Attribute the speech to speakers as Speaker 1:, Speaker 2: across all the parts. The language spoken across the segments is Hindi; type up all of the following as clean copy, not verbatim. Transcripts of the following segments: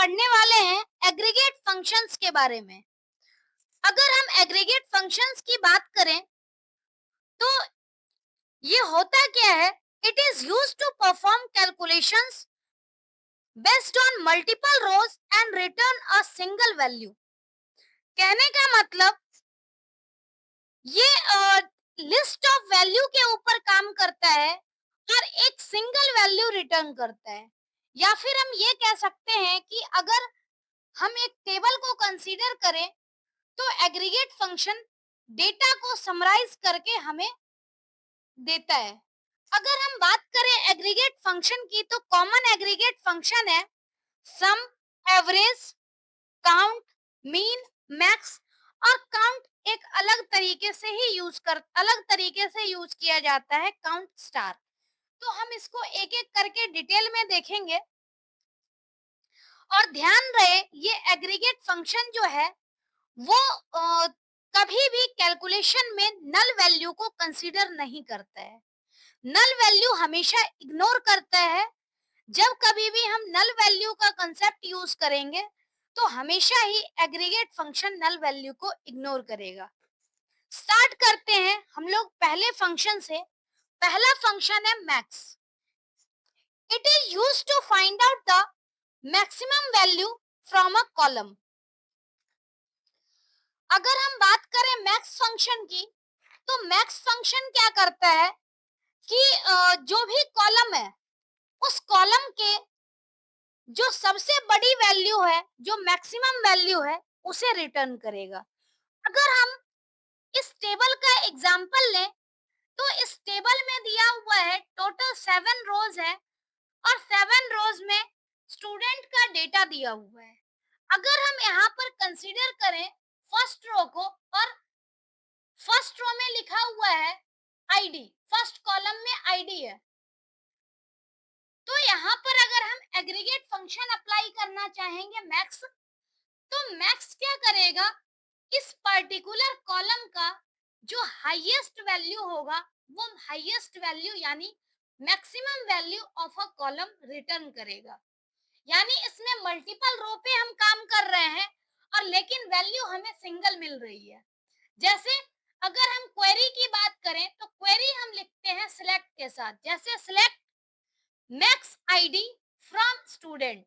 Speaker 1: पढ़ने वाले हैं एग्रीगेट फंक्शंस के बारे में। अगर हम एग्रीगेट फंक्शंस की बात करें तो ये होता क्या है? It is used to perform calculations based on multiple rows and return a single value. कहने का मतलब ये लिस्ट ऑफ वैल्यू के ऊपर काम करता है और एक सिंगल वैल्यू रिटर्न करता है। या फिर हम ये कह सकते हैं कि अगर हम एक टेबल को कंसीडर करें तो एग्रीगेट फंक्शन डेटा को समराइज करके हमें देता है। अगर हम बात करें एग्रीगेट फंक्शन की तो कॉमन एग्रीगेट फंक्शन है सम, एवरेज, काउंट, मीन, मैक्स। और काउंट एक अलग तरीके से यूज किया जाता है काउंट स्टार। तो हम इसको एक एक करके डिटेल में देखेंगे। और ध्यान रहे ये एग्रीगेट फंक्शन जो है वो कभी भी कैलकुलेशन में नल वैल्यू को कंसीडर नहीं करता है। नल वैल्यू हमेशा इग्नोर करता है। जब कभी भी हम नल वैल्यू का कंसेप्ट यूज करेंगे तो हमेशा ही एग्रीगेट फंक्शन नल वैल्यू को इग्नोर करेगा। स्टार्ट करते हैं हम लोग पहले फंक्शन से। पहला फंक्शन है max. It is used to find out the maximum value from a column. अगर हम बात करें मैक्स फंक्शन की तो मैक्स फंक्शन क्या करता है कि जो भी कॉलम है उस कॉलम के जो सबसे बड़ी वैल्यू है, जो मैक्सिमम वैल्यू है, उसे रिटर्न करेगा। अगर हम इस टेबल का एग्जांपल लें तो इस टेबल में दिया हुआ है टोटल 7 रोज है और 7 रोज में स्टूडेंट का डेटा दिया हुआ है। अगर हम यहाँ पर कंसीडर करें फर्स्ट रो को, और फर्स्ट रो में लिखा हुआ है आईडी, फर्स्ट कॉलम में आईडी है, तो यहाँ पर अगर हम एग्रीगेट फंक्शन अप्लाई करना चाहेंगे मैक्स, तो मैक्स क्या करेगा, इस पर्टिकुलर कॉलम का जो हाईएस्ट वैल्यू होगा वो हाईएस्ट वैल्यू यानी maximum value of a column return करेगा। यानी इसमें मल्टीपल रो पे हम काम कर रहे हैं और लेकिन वैल्यू हमें सिंगल मिल रही है। जैसे अगर हम क्वेरी की बात करें तो क्वेरी हम लिखते हैं सिलेक्ट के साथ, जैसे select max ID from student.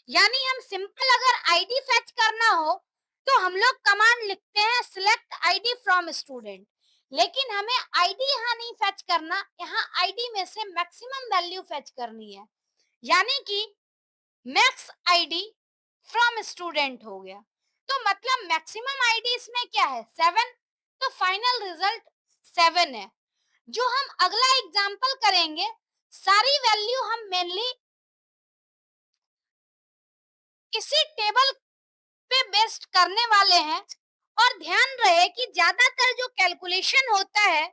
Speaker 1: यानी हम सिंपल अगर आईडी फेच करना हो तो हम लोग कमांड लिखते हैं सिलेक्ट आईडी फ्रॉम स्टूडेंट। लेकिन हमें आईडी यहाँ नहीं फेच करना, यहाँ आईडी में से मैक्सिमम वैल्यू फेच करनी है। यानी कि मैक्स आईडी फ्रॉम स्टूडेंट हो गया। तो मतलब मैक्सिमम आईडी इसमें क्या है 7, तो फाइनल रिजल्ट 7 है। जो हम अगला एग्जांपल करेंगे, सारी वैल्यू हम मेनली इसी टेबल पे बेस्ड करने वाले हैं। और ध्यान रहे कि ज्यादातर जो कैलकुलेशन होता है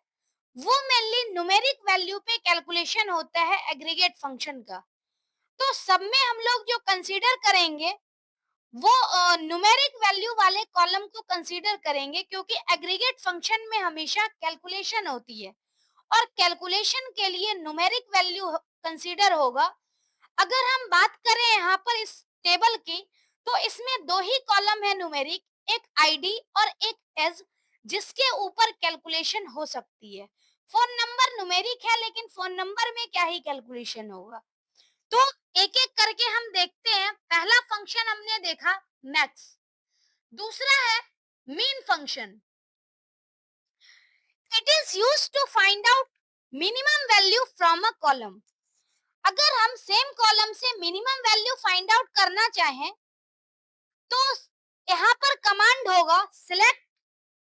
Speaker 1: वो मेनली न्यूमेरिक वैल्यू पे कैलकुलेशन होता है एग्रीगेट फंक्शन का। तो सब में हम लोग जो कंसीडर करेंगे वो न्यूमेरिक वैल्यू वाले कॉलम को कंसीडर करेंगे, क्योंकि एग्रीगेट फंक्शन में हमेशा कैलकुलेशन होती है और कैलकुलेशन के लिए न्यूमेरिक वैल्यू कंसीडर होगा। अगर हम बात करें यहाँ पर इस टेबल की तो इसमें दो ही कॉलम है न्यूमेरिक, एक आईडी और एक एज, जिसके ऊपर कैलकुलेशन हो सकती है। फोन नंबर न्यूमेरिक है लेकिन फोन नंबर में क्या ही कैलकुलेशन होगा। तो एक एक करके हम देखते हैं। पहला फंक्शन हमने देखा मैक्स, दूसरा है min function. It is used to find out minimum value from a column. अगर हम सेम कॉलम से मिनिमम वैल्यू फाइंड आउट करना चाहें तो यहाँ पर कमांड होगा select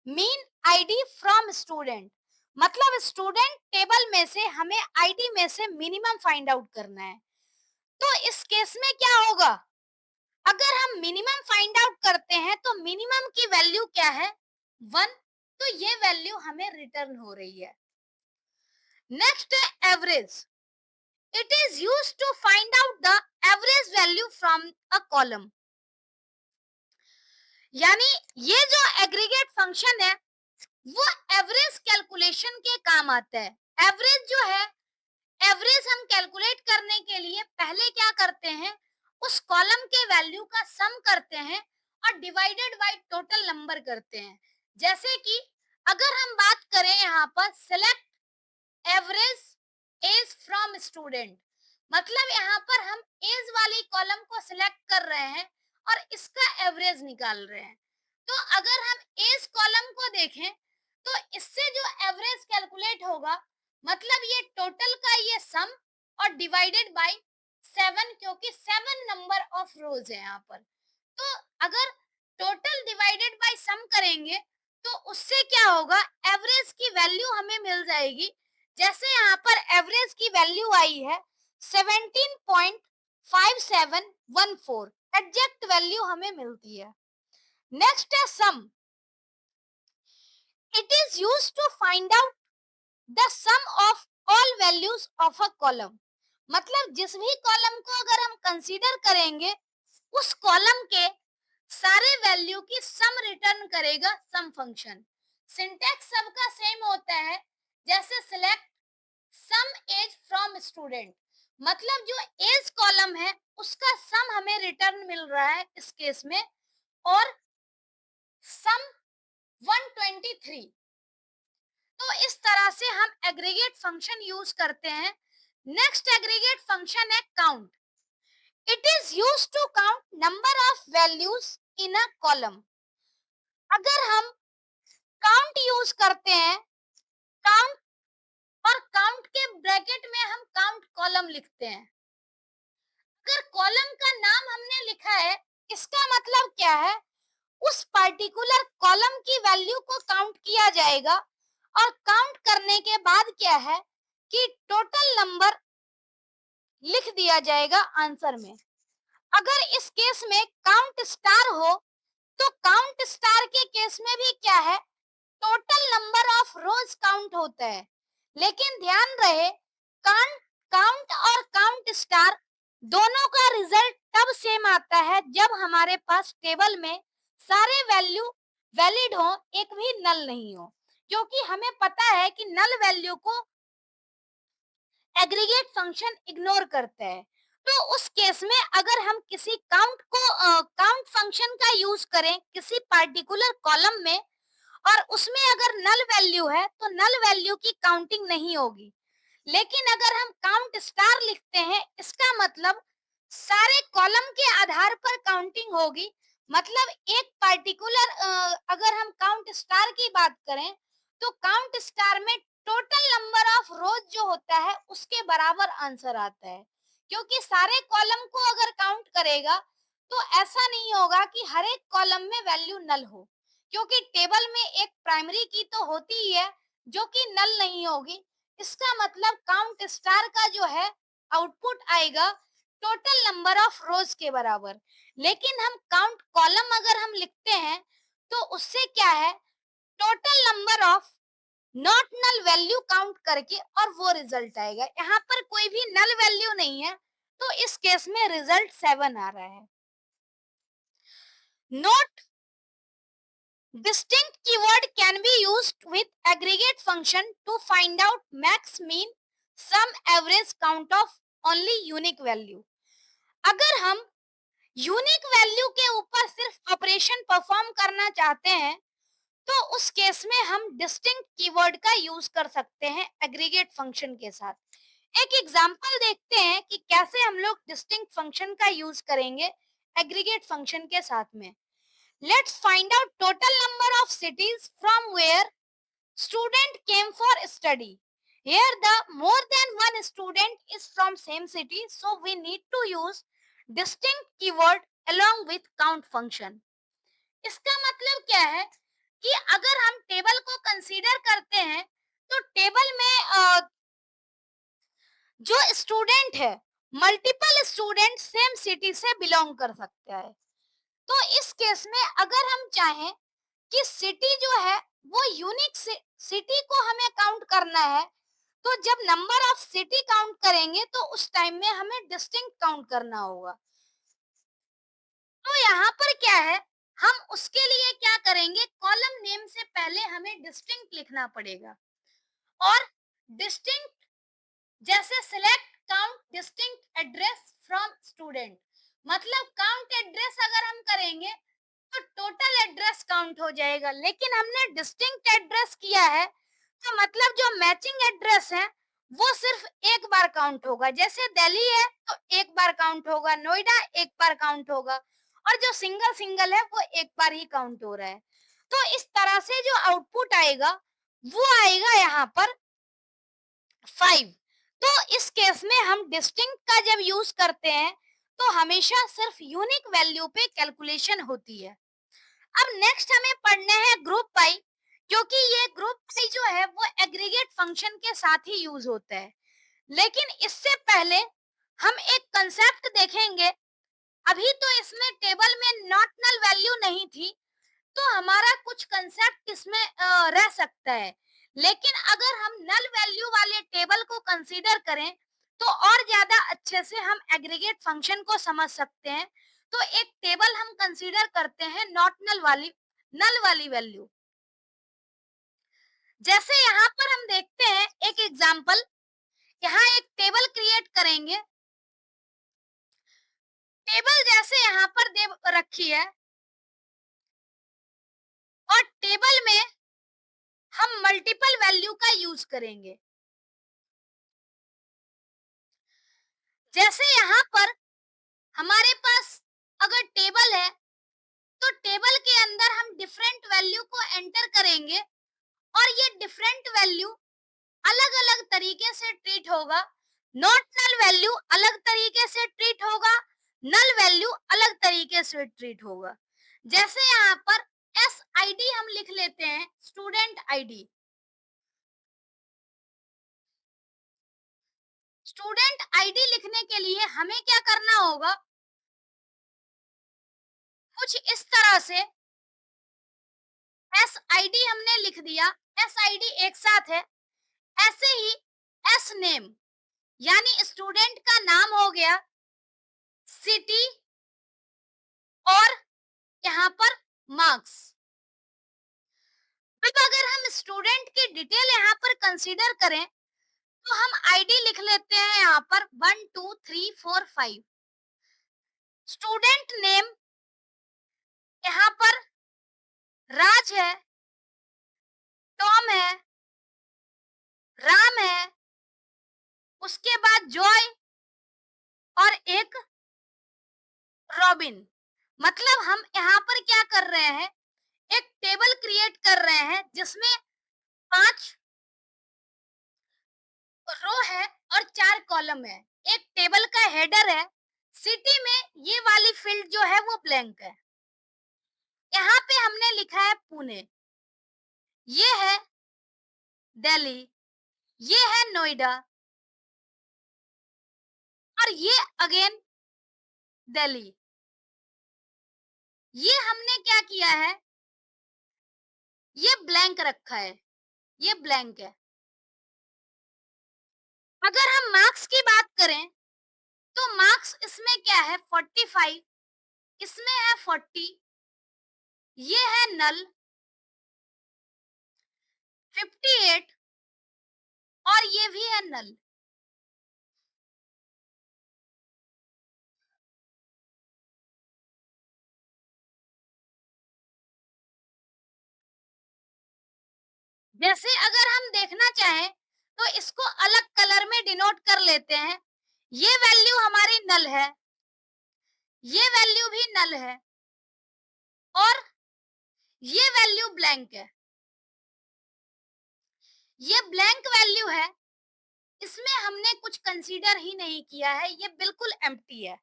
Speaker 1: min ID from student. मतलब स्टूडेंट टेबल में से हमें आईडी में से मिनिमम फाइंड आउट करना है। तो इस केस में क्या होगा, अगर हम मिनिमम फाइंड आउट करते हैं तो मिनिमम की वैल्यू क्या है 1, तो ये वैल्यू हमें रिटर्न हो रही है। नेक्स्ट है average. It is used to find out the average value from a column. यानी ये जो एग्रीगेट फंक्शन है वो एवरेज कैलकुलेशन के काम आता है। एवरेज जो है, एवरेज हम कैलकुलेट करने के लिए पहले क्या करते हैं, उस कॉलम के वैल्यू का सम करते हैं और डिवाइडेड बाय टोटल नंबर करते हैं। जैसे कि अगर हम बात करें यहाँ पर select average age from student, मतलब यहाँ पर हम एज वाली कॉलम को सिलेक्ट कर रहे हैं और इसका एवरेज निकाल रहे हैं। तो अगर हम एज कॉलम को देखें तो इससे जो एवरेज कैलकुलेट होगा, मतलब ये टोटल का ये सम और डिवाइडेड बाय 7, क्योंकि 7 नंबर ऑफ रोज है यहाँ पर। तो अगर टोटल डिवाइडेड बाय सम करेंगे तो उससे क्या होगा, एवरेज की वैल्यू हमें मिल जाएगी। जैसे यहाँ पर एवरेज की वैल्यू आई है 17.5714, एग्जैक्ट वैल्यू हमें मिलती है। नेक्स्ट है sum. It is used to find out the sum of all values of a column, मतलब जिस भी कॉलम को अगर हम कंसीडर करेंगे उस कॉलम के सारे वैल्यू की सम रिटर्न करेगा सम फंक्शन। सिंटैक्स सबका सेम होता है, जैसे select sum age from student, मतलब जो एज कॉलम है उसका सम हमें रिटर्न मिल रहा है इस केस में, और सम 123। तो इस तरह से हम एग्रीगेट फंक्शन यूज करते हैं। नेक्स्ट एग्रीगेट फंक्शन है count. It is used to count number of values in a column. अगर हम काउंट यूज करते हैं, काउंट, और काउंट के ब्रैकेट में हम काउंट कॉलम लिखते हैं। अगर कॉलम का नाम हमने लिखा है, इसका मतलब क्या है, उस पर्टिकुलर कॉलम की वैल्यू को काउंट किया जाएगा, और काउंट करने के बाद क्या है कि टोटल नंबर लिख दिया जाएगा आंसर में। अगर इस केस में काउंट स्टार हो तो काउंट स्टार के केस में भी क्या है, total number of rows count होता है। लेकिन ध्यान रहे, काउंट काउंट और काउंट स्टार दोनों का रिजल्ट तब सेम आता है जब हमारे पास टेबल में सारे वैल्यू वैलिड हो, एक भी नल नहीं हो, क्योंकि हमें पता है कि नल वैल्यू को एग्रीगेट फंक्शन इग्नोर करता है। तो उस केस में अगर हम किसी काउंट को काउंट फंक्शन का यूज करें किसी पर्टिकुलर कॉलम में और उसमें अगर नल वैल्यू है तो नल वैल्यू की काउंटिंग नहीं होगी। लेकिन अगर हम काउंट स्टार लिखते हैं, इसका मतलब सारे कॉलम के आधार पर काउंटिंग होगी। मतलब एक पर्टिकुलर अगर हम काउंट स्टार की बात करें तो काउंट स्टार में टोटल नंबर ऑफ रोज जो होता है उसके बराबर आंसर आता है, क्योंकि सारे कॉलम को अगर काउंट करेगा तो ऐसा नहीं होगा कि हर एक कॉलम में वैल्यू नल हो, क्योंकि टेबल में एक प्राइमरी की तो होती ही है जो कि नल नहीं होगी। इसका मतलब काउंट स्टार का जो है आउटपुट आएगा टोटल नंबर ऑफ रोज के बराबर। लेकिन हम काउंट कॉलम अगर हम लिखते हैं तो उससे क्या है, total number of not null value count करके और वो रिजल्ट आएगा। यहाँ पर कोई भी नल वैल्यू नहीं है तो इस केस में रिजल्ट 7 आ रहा है। Note, distinct keyword can be used with aggregate function to find out max, mean, sum, average, count of only unique value। अगर हम यूनिक वैल्यू के ऊपर सिर्फ ऑपरेशन परफॉर्म करना चाहते हैं तो उस केस में हम डिस्टिंक्ट कीवर्ड का यूज कर सकते हैं एग्रीगेट फंक्शन के साथ। एक एग्जांपल देखते हैं कि कैसे हम लोग डिस्टिंक्ट फंक्शन का यूज करेंगे एग्रीगेट फंक्शन के साथ में। Let's find out total number of cities from where student came for study. Here the more than one student is from same city, so we need to use distinct keyword along with count function। इसका मतलब क्या है कि अगर हम टेबल को कंसीडर करते हैं तो टेबल में जो स्टूडेंट है, मल्टीपल स्टूडेंट सेम सिटी से बिलोंग कर सकता है। तो इस केस में अगर हम चाहें कि सिटी जो है वो यूनिक सिटी को हमें काउंट करना है, तो जब नंबर ऑफ सिटी काउंट करेंगे तो उस टाइम में हमें डिस्टिंक्ट काउंट करना होगा। तो यहाँ पर क्या है, हम उसके लिए क्या करेंगे, कॉलम नेम से पहले हमें डिस्टिंक्ट लिखना पड़ेगा। और डिस्टिंक्ट जैसे select count distinct address from student, मतलब काउंट एड्रेस अगर हम करेंगे तो टोटल एड्रेस काउंट हो जाएगा, लेकिन हमने डिस्टिंक्ट एड्रेस किया है तो मतलब जो मैचिंग एड्रेस है वो सिर्फ एक बार काउंट होगा। जैसे दिल्ली है तो एक बार काउंट होगा, नोएडा एक बार काउंट होगा, और जो सिंगल सिंगल है वो एक बार ही काउंट हो रहा है। तो इस तरह से जो आउटपुट आएगा वो आएगा यहाँ पर 5। तो इस केस में हम डिस्टिंक्ट का जब यूज करते हैं तो हमेशा सिर्फ यूनिक वैल्यू पे कैलकुलेशन होती है। अब नेक्स्ट हमें पढ़ना है ग्रुप बाई, क्योंकि ये ग्रुप बाई जो है वो एग्रीगेट फंक्शन के साथ ही यूज होता है। लेकिन इससे पहले हम एक कंसेप्ट देखेंगे। अभी तो इसमें टेबल में नॉट नल वैल्यू नहीं थी, तो हमारा कुछ कंसेप्ट इसमें रह सकता है। लेकिन अगर हम नल वैल्यू वाले टेबल को कंसीडर करें तो और ज्यादा अच्छे से हम एग्रीगेट फंक्शन को समझ सकते हैं। तो एक टेबल हम कंसीडर करते हैं नॉट नल वाली वैल्यू। जैसे यहाँ पर हम देखते हैं एक एग्जांपल, यहाँ एक टेबल क्रिएट करेंगे। टेबल जैसे यहाँ पर दे रखी है और टेबल में हम मल्टीपल वैल्यू का यूज करेंगे। जैसे यहाँ पर हमारे पास अगर टेबल है तो टेबल के अंदर हम डिफरेंट वैल्यू को एंटर करेंगे और ये डिफरेंट वैल्यू अलग अलग तरीके से ट्रीट होगा। नॉट नल वैल्यू अलग तरीके से ट्रीट होगा, नल वैल्यू अलग तरीके से ट्रीट होगा। जैसे यहाँ पर एस आई डी हम लिख लेते हैं, स्टूडेंट आईडी। स्टूडेंट आईडी लिखने के लिए हमें क्या करना होगा, कुछ इस तरह से एस आई डी हमने लिख दिया, एस आई डी एक साथ है। ऐसे ही एस नेम यानी स्टूडेंट का नाम हो गया, सिटी और यहाँ पर मार्क्स। अब अगर हम स्टूडेंट की डिटेल यहाँ पर कंसीडर करें तो हम आईडी लिख लेते हैं यहाँ पर 1 2 3 4 5। स्टूडेंट नेम यहाँ पर राज है, टॉम है, राम है, उसके बाद जॉय और एक रॉबिन। मतलब हम यहाँ पर क्या कर रहे हैं, एक टेबल क्रिएट कर रहे हैं जिसमें 5 रो है और 4 कॉलम है। एक टेबल का हेडर है। सिटी में ये वाली फील्ड जो है वो ब्लैंक है। यहाँ पे हमने लिखा है पुणे, ये है दिल्ली, ये है नोएडा और ये अगेन दिल्ली। ये हमने क्या किया है, ये ब्लैंक रखा है, ये ब्लैंक है। अगर हम मार्क्स की बात करें तो मार्क्स इसमें क्या है 45, इसमें है 40, ये है नल 58 और ये भी है नल। जैसे अगर हम देखना चाहें तो इसको अलग कलर में डिनोट कर लेते हैं। ये वैल्यू हमारी नल है, ये वैल्यू भी नल है और ये वैल्यू ब्लैंक है। ये ब्लैंक वैल्यू है, इसमें हमने कुछ कंसीडर ही नहीं किया है, ये बिल्कुल एम्प्टी है।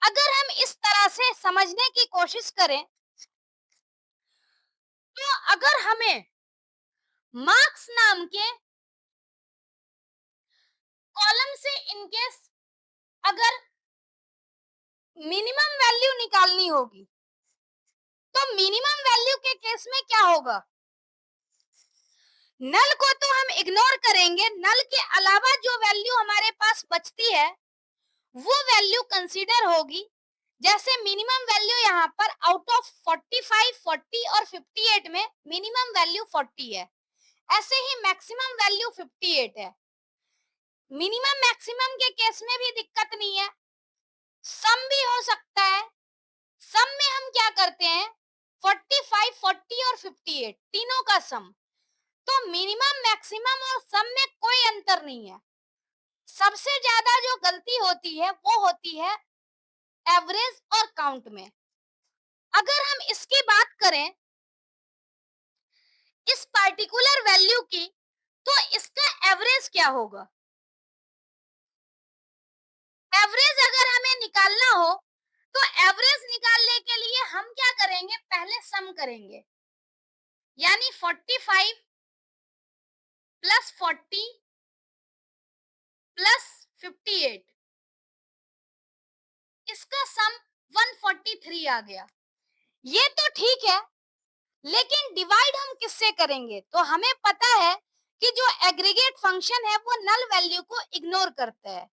Speaker 1: अगर हम इस तरह से समझने की कोशिश करें तो अगर हमें मार्क्स नाम के कॉलम से इनकेस अगर मिनिमम वैल्यू निकालनी होगी तो मिनिमम वैल्यू के केस में क्या होगा, नल को तो हम इग्नोर करेंगे, नल के अलावा जो वैल्यू हमारे पास बचती है वो वैल्यू कंसीडर होगी। जैसे मिनिमम वैल्यू यहाँ पर आउट ऑफ 45, 40 और 58 में मिनिमम वैल्यू 40 है, ऐसे ही मैक्सिमम वैल्यू 58 है। मिनिमम मैक्सिमम के केस में भी दिक्कत नहीं है, सम भी हो सकता है। सम में हम क्या करते हैं, 45, 40 और 58 तीनों का सम। तो मिनिमम, मैक्सिमम और सम में कोई अंतर नहीं है। सबसे ज्यादा जो गलती होती है वो होती है एवरेज और काउंट में। अगर हम इसकी बात करें इस पर्टिकुलर वैल्यू की, तो इसका एवरेज क्या होगा। एवरेज अगर हमें निकालना हो तो एवरेज निकालने के लिए हम क्या करेंगे, पहले सम करेंगे, यानी 45 प्लस 40 प्लस 58, इसका सम 143 आ गया। ये तो ठीक है, लेकिन डिवाइड हम किससे करेंगे, तो हमें पता है कि जो एग्रीगेट फंक्शन है वो नल वैल्यू को इग्नोर करता है।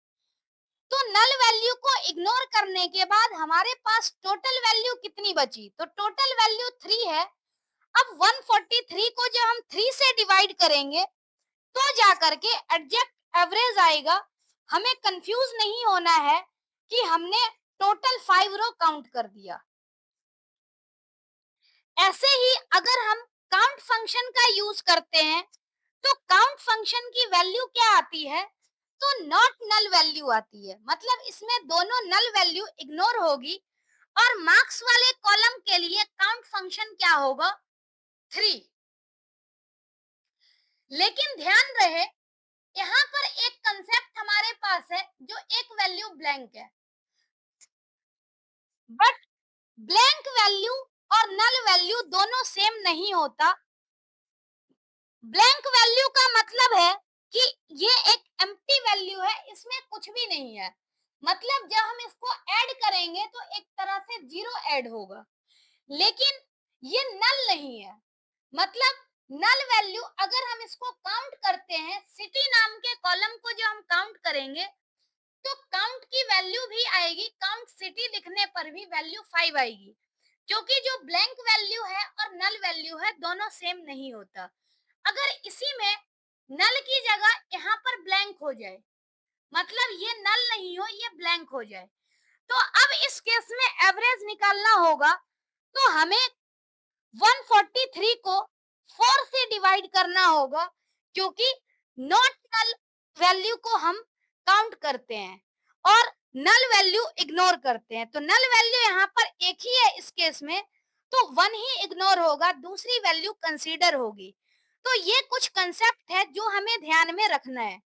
Speaker 1: तो नल वैल्यू को इग्नोर करने के बाद हमारे पास टोटल वैल्यू कितनी बची, तो टोटल वैल्यू 3 है। अब 143 को जब हम 3 से डिवाइड करेंगे तो जाकर के एग्जैक्ट एवरेज आएगा। हमें कंफ्यूज नहीं होना है कि हमने टोटल 5 रो काउंट कर दिया। ऐसे ही अगर हम काउंट फंक्शन का यूज करते हैं तो काउंट फंक्शन की वैल्यू क्या आती है, तो नॉट नल वैल्यू आती है। मतलब इसमें दोनों नल वैल्यू इग्नोर होगी और मार्क्स वाले कॉलम के लिए काउंट फंक्शन क्या होगा, 3। लेकिन ध्यान रहे यहाँ पर एक कंसेप्ट हमारे पास है जो एक वैल्यू ब्लैंक है, बट ब्लैंक वैल्यू और नल वैल्यू दोनों सेम नहीं होता। ब्लैंक वैल्यू का मतलब है कि ये एक एम्प्टी वैल्यू है, इसमें कुछ भी नहीं है। मतलब जब हम इसको ऐड करेंगे तो एक तरह से जीरो ऐड होगा, लेकिन ये नल नहीं है। मतलब नल वैल्यू अगर हम इसको काउंट करते हैं, सिटी नाम के कॉलम को जो हम काउंट करेंगे तो काउंट की वैल्यू भी आएगी, काउंट सिटी लिखने पर भी वैल्यू 5 आएगी, क्योंकि जो ब्लैंक वैल्यू है और नल वैल्यू है दोनों सेम नहीं होता। अगर इसी में नल की जगह यहाँ पर ब्लैंक हो जाए, मतलब ये नल नहीं हो, ये ब्लैंक हो जाए, तो अब इस केस में एवरेज निकालना होगा। तो हमें 143 को 4 से डिवाइड करना होगा, क्योंकि नॉट नल वैल्यू को हम काउंट करते हैं और नल वैल्यू इग्नोर करते हैं। तो नल वैल्यू यहाँ पर एक ही है इस केस में, तो 1 ही इग्नोर होगा, दूसरी वैल्यू कंसीडर होगी। तो ये कुछ कंसेप्ट है जो हमें ध्यान में रखना है।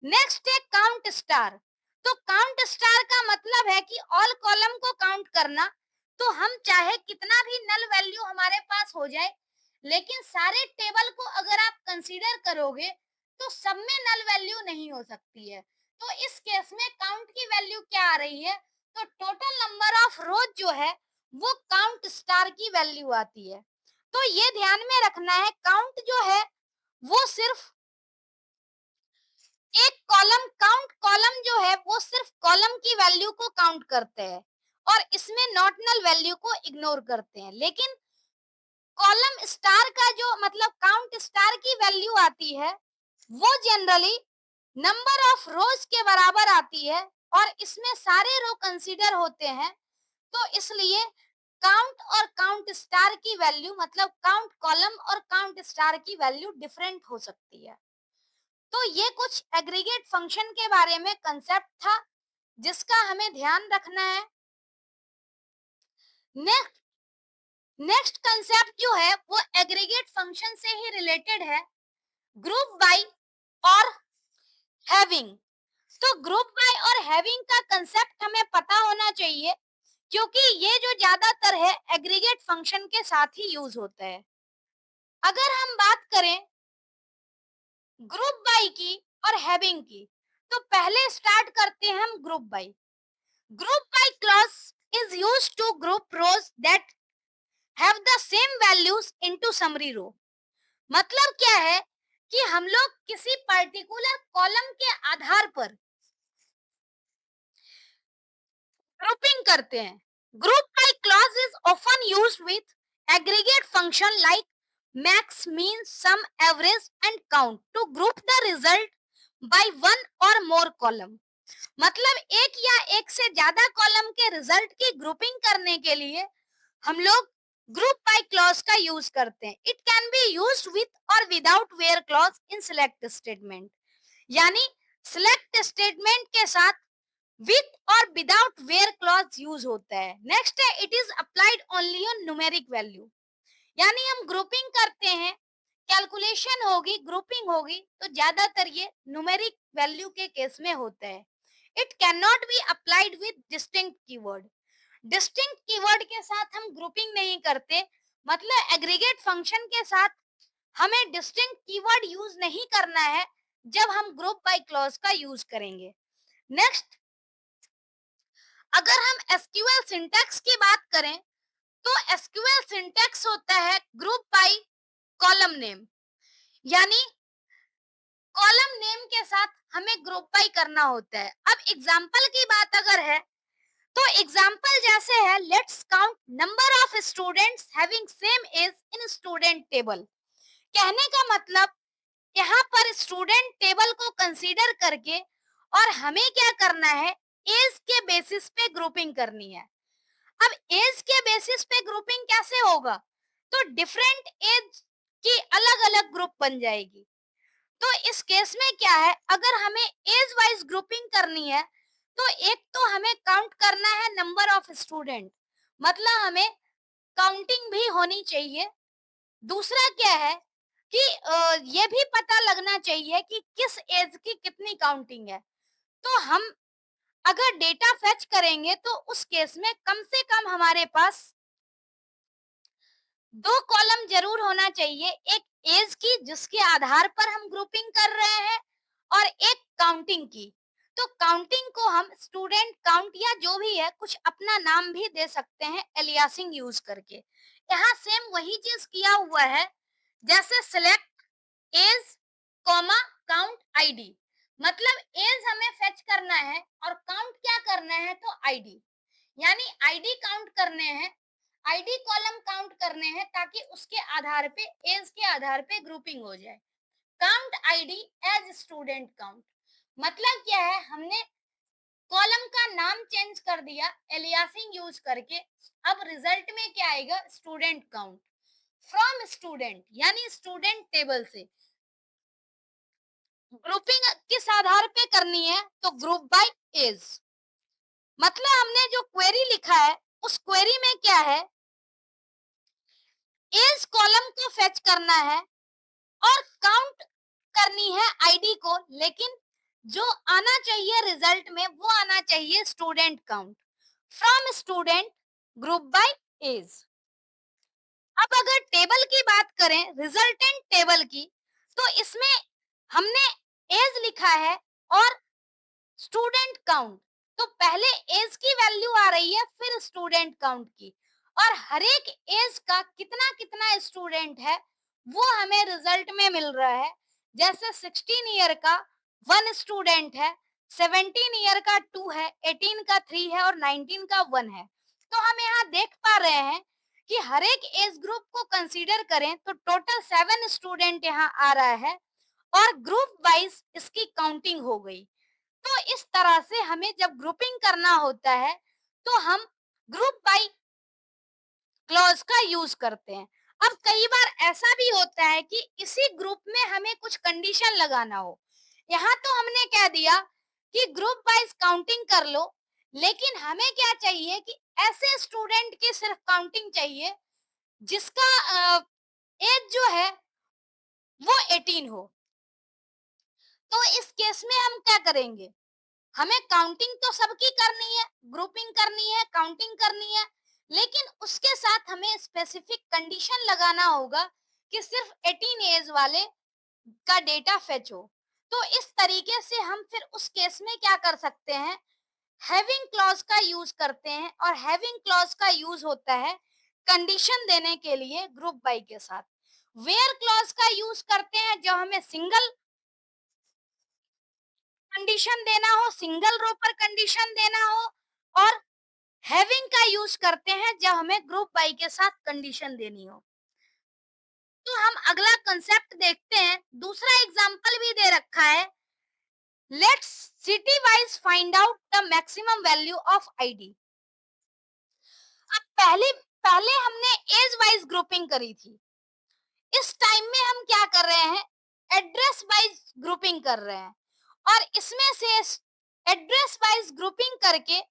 Speaker 1: नेक्स्ट है काउंट स्टार। तो काउंट स्टार का मतलब है कि ऑल कॉलम को काउंट करना। तो हम चाहे कितना भी नल वैल्यू हमारे पास हो जाए, लेकिन सारे टेबल को अगर आप कंसीडर करोगे तो सब में नल वैल्यू नहीं हो सकती है। तो इस केस में काउंट की वैल्यू क्या आ रही है, तो टोटल नंबर ऑफ रोज जो है वो काउंट स्टार की वैल्यू आती है। तो ये ध्यान में रखना है, काउंट जो है वो सिर्फ एक कॉलम, काउंट कॉलम जो है वो सिर्फ कॉलम की वैल्यू को काउंट करते हैं और इसमें नॉटनल वैल्यू को इग्नोर करते हैं। लेकिन कॉलम स्टार का जो मतलब काउंट स्टार की वैल्यू आती है वो जनरली नंबर ऑफ रोज के बराबर आती है और इसमें सारे रो कंसीडर होते हैं। तो इसलिए काउंट और काउंट स्टार की वैल्यू, मतलब काउंट कॉलम और काउंट स्टार की वैल्यू डिफरेंट हो सकती है। तो ये कुछ एग्रीगेट फंक्शन के बारे में कंसेप्ट था जिसका हमें ध्यान रखना है। नेक्स्ट नेक्स्ट कंसेप्ट जो है वो एग्रीगेट फंक्शन से ही रिलेटेड है, ग्रुप बाय और हैविंग। तो ग्रुप बाय और हैविंग का कंसेप्ट हमें पता होना चाहिए, क्योंकि ये जो ज्यादातर है एग्रीगेट फंक्शन के साथ ही यूज होता है। अगर हम बात करें ग्रुप बाय की और हैविंग की, तो पहले स्टार्ट करते हैं हम group by. Group by clause is used to group rows that have the same values into summary row। मतलब क्या है कि हम लोग किसी पर्टिकुलर कॉलम के आधार पर ग्रुपिंग करते हैं। Group by clause is often used with aggregate function like max, mean, sum, average and count to group the result by one or more column। मतलब एक या एक से ज्यादा कॉलम के रिजल्ट की ग्रुपिंग करने के लिए हम लोग ग्रुप बाय क्लॉज का यूज करते हैं। It can be used with और without where clause in select statement. यानी सिलेक्ट स्टेटमेंट के साथ विथ और विदाउट वेयर क्लॉज यूज होता है। नेक्स्ट है it is applied only on numeric value. यानी हम ग्रुपिंग करते हैं, कैलकुलेशन होगी, ग्रुपिंग होगी, तो ज्यादातर ये न्यूमेरिक वैल्यू के केस में होता है। It can not be applied with distinct keyword. Distinct keyword के साथ हम ग्रुपिंग नहीं करते, मतलब एग्रीगेट फंक्शन के साथ हमें डिस्टिंक्ट कीवर्ड यूज नहीं करना है जब हम ग्रुप बाय क्लॉज का यूज करेंगे। नेक्स्ट, अगर हम एसक्यूएल सिंटैक्स की बात करें तो एसक्यूएल सिंटैक्स होता है ग्रुप बाय कॉलम नेम। यानी कॉलम नेम के साथ हमें ग्रुप बाय करना होता है। अब एग्जांपल की बात अगर है तो एग्जांपल जैसे है, let's count number of students having same age in student table. कहने का मतलब यहाँ पर स्टूडेंट टेबल को कंसीडर करके और हमें क्या करना है, एज के बेसिस पे ग्रुपिंग करनी है। अब एज के बेसिस पे ग्रुपिंग कैसे होगा, तो डिफरेंट एज की अलग अलग ग्रुप बन जाएगी। तो इस केस में क्या है, अगर हमें एज वाइज ग्रुपिंग करनी है तो एक तो हमें काउंट करना है नंबर ऑफ स्टूडेंट, मतलब हमें काउंटिंग भी होनी चाहिए। दूसरा क्या है कि ये भी पता लगना चाहिए कि किस एज की कितनी काउंटिंग है। तो हम अगर डेटा फेच करेंगे तो उस केस में कम से कम हमारे पास दो कॉलम जरूर होना चाहिए, एक एज की जिसके आधार पर हम ग्रुपिंग कर रहे हैं और एक काउंटिंग की। तो काउंटिंग को हम स्टूडेंट काउंट या जो भी है कुछ अपना नाम भी दे सकते हैं एलियासिंग यूज करके। यहाँ सेम वही चीज किया हुआ है, जैसे select age comma count ID. मतलब एज हमें फेच करना है और काउंट क्या करना है, तो आईडी। यानी आईडी काउंट करने हैं, आईडी कॉलम काउंट करने हैं ताकि उसके आधार पे एज के आधार पे ग्रुपिंग हो जाए। Count ID as student count, मतलब क्या है, हमने कॉलम का नाम चेंज कर दिया एलियासिंग यूज करके। अब रिजल्ट में क्या आएगा, स्टूडेंट काउंट फ्रॉम स्टूडेंट, यानी स्टूडेंट टेबल से। ग्रुपिंग किस आधार पे करनी है, तो ग्रुप बाय एज। मतलब हमने जो क्वेरी लिखा है उस क्वेरी में क्या है, एज कॉलम को फेच करना है और काउंट करनी है आईडी को, लेकिन जो आना चाहिए रिजल्ट में वो आना चाहिए student count from student group by age. अब अगर टेबल की बात करें, रिजल्टेंट टेबल की, तो इसमें हमने एज लिखा है और स्टूडेंट काउंट। तो पहले एज की वैल्यू आ रही है फिर स्टूडेंट काउंट की, और हर एक एज का कितना कितना स्टूडेंट है वो हमें रिजल्ट में मिल रहा है। जैसे 16 ईयर का 1 स्टूडेंट है, 17 ईयर का 2 है, 18 का 3 है और 19 का 1 है। तो हम यहाँ देख पा रहे हैं कि हर एक एज ग्रुप को कंसीडर करें तो टोटल 7 स्टूडेंट यहाँ आ रहा है और ग्रुप वाइज इसकी काउंटिंग हो गई। तो इस तरह से हमें जब ग्रुपिंग करना होता है तो हम ग्रुप बाय क्लॉज का यूज करते हैं। अब कई बार ऐसा भी होता है कि इसी ग्रुप में हमें कुछ कंडीशन लगाना हो। यहाँ तो हमने कह दिया कि ग्रुप वाइज काउंटिंग कर लो, लेकिन हमें क्या चाहिए कि ऐसे स्टूडेंट की सिर्फ काउंटिंग चाहिए जिसका एज जो है वो 18 हो। तो इस केस में हम क्या करेंगे, हमें काउंटिंग तो सबकी करनी है, ग्रुपिंग करनी है, काउंटिंग करनी है, लेकिन उसके साथ हमें स्पेसिफिक कंडीशन लगाना होगा कि सिर्फ 18 एज वाले का डेटा फेच हो। तो इस तरीके से हम फिर उस केस में क्या कर सकते हैं, हैविंग क्लॉज का यूज करते हैं, और हैविंग क्लॉज का यूज होता है कंडीशन देने के लिए ग्रुप बाय के साथ। वेयर क्लॉज का यूज करते हैं जब हमें सिंगल कंडीशन देना हो, सिंगल रो पर कंडीशन देना हो, और हैविंग का यूज करते हैं जब हमें ग्रुप बाय के साथ कंडीशन देनी हो। तो हम अगला कंसेप्ट देखते हैं, दूसरा एग्जांपल भी दे रखा है, let's city wise find out the maximum value of ID. अब पहले पहले हमने एज वाइज ग्रुपिंग करी थी, इस टाइम में हम क्या कर रहे हैं, एड्रेस वाइज ग्रुपिंग कर रहे हैं। और इसमें से एड्रेस वाइज ग्रुपिंग करके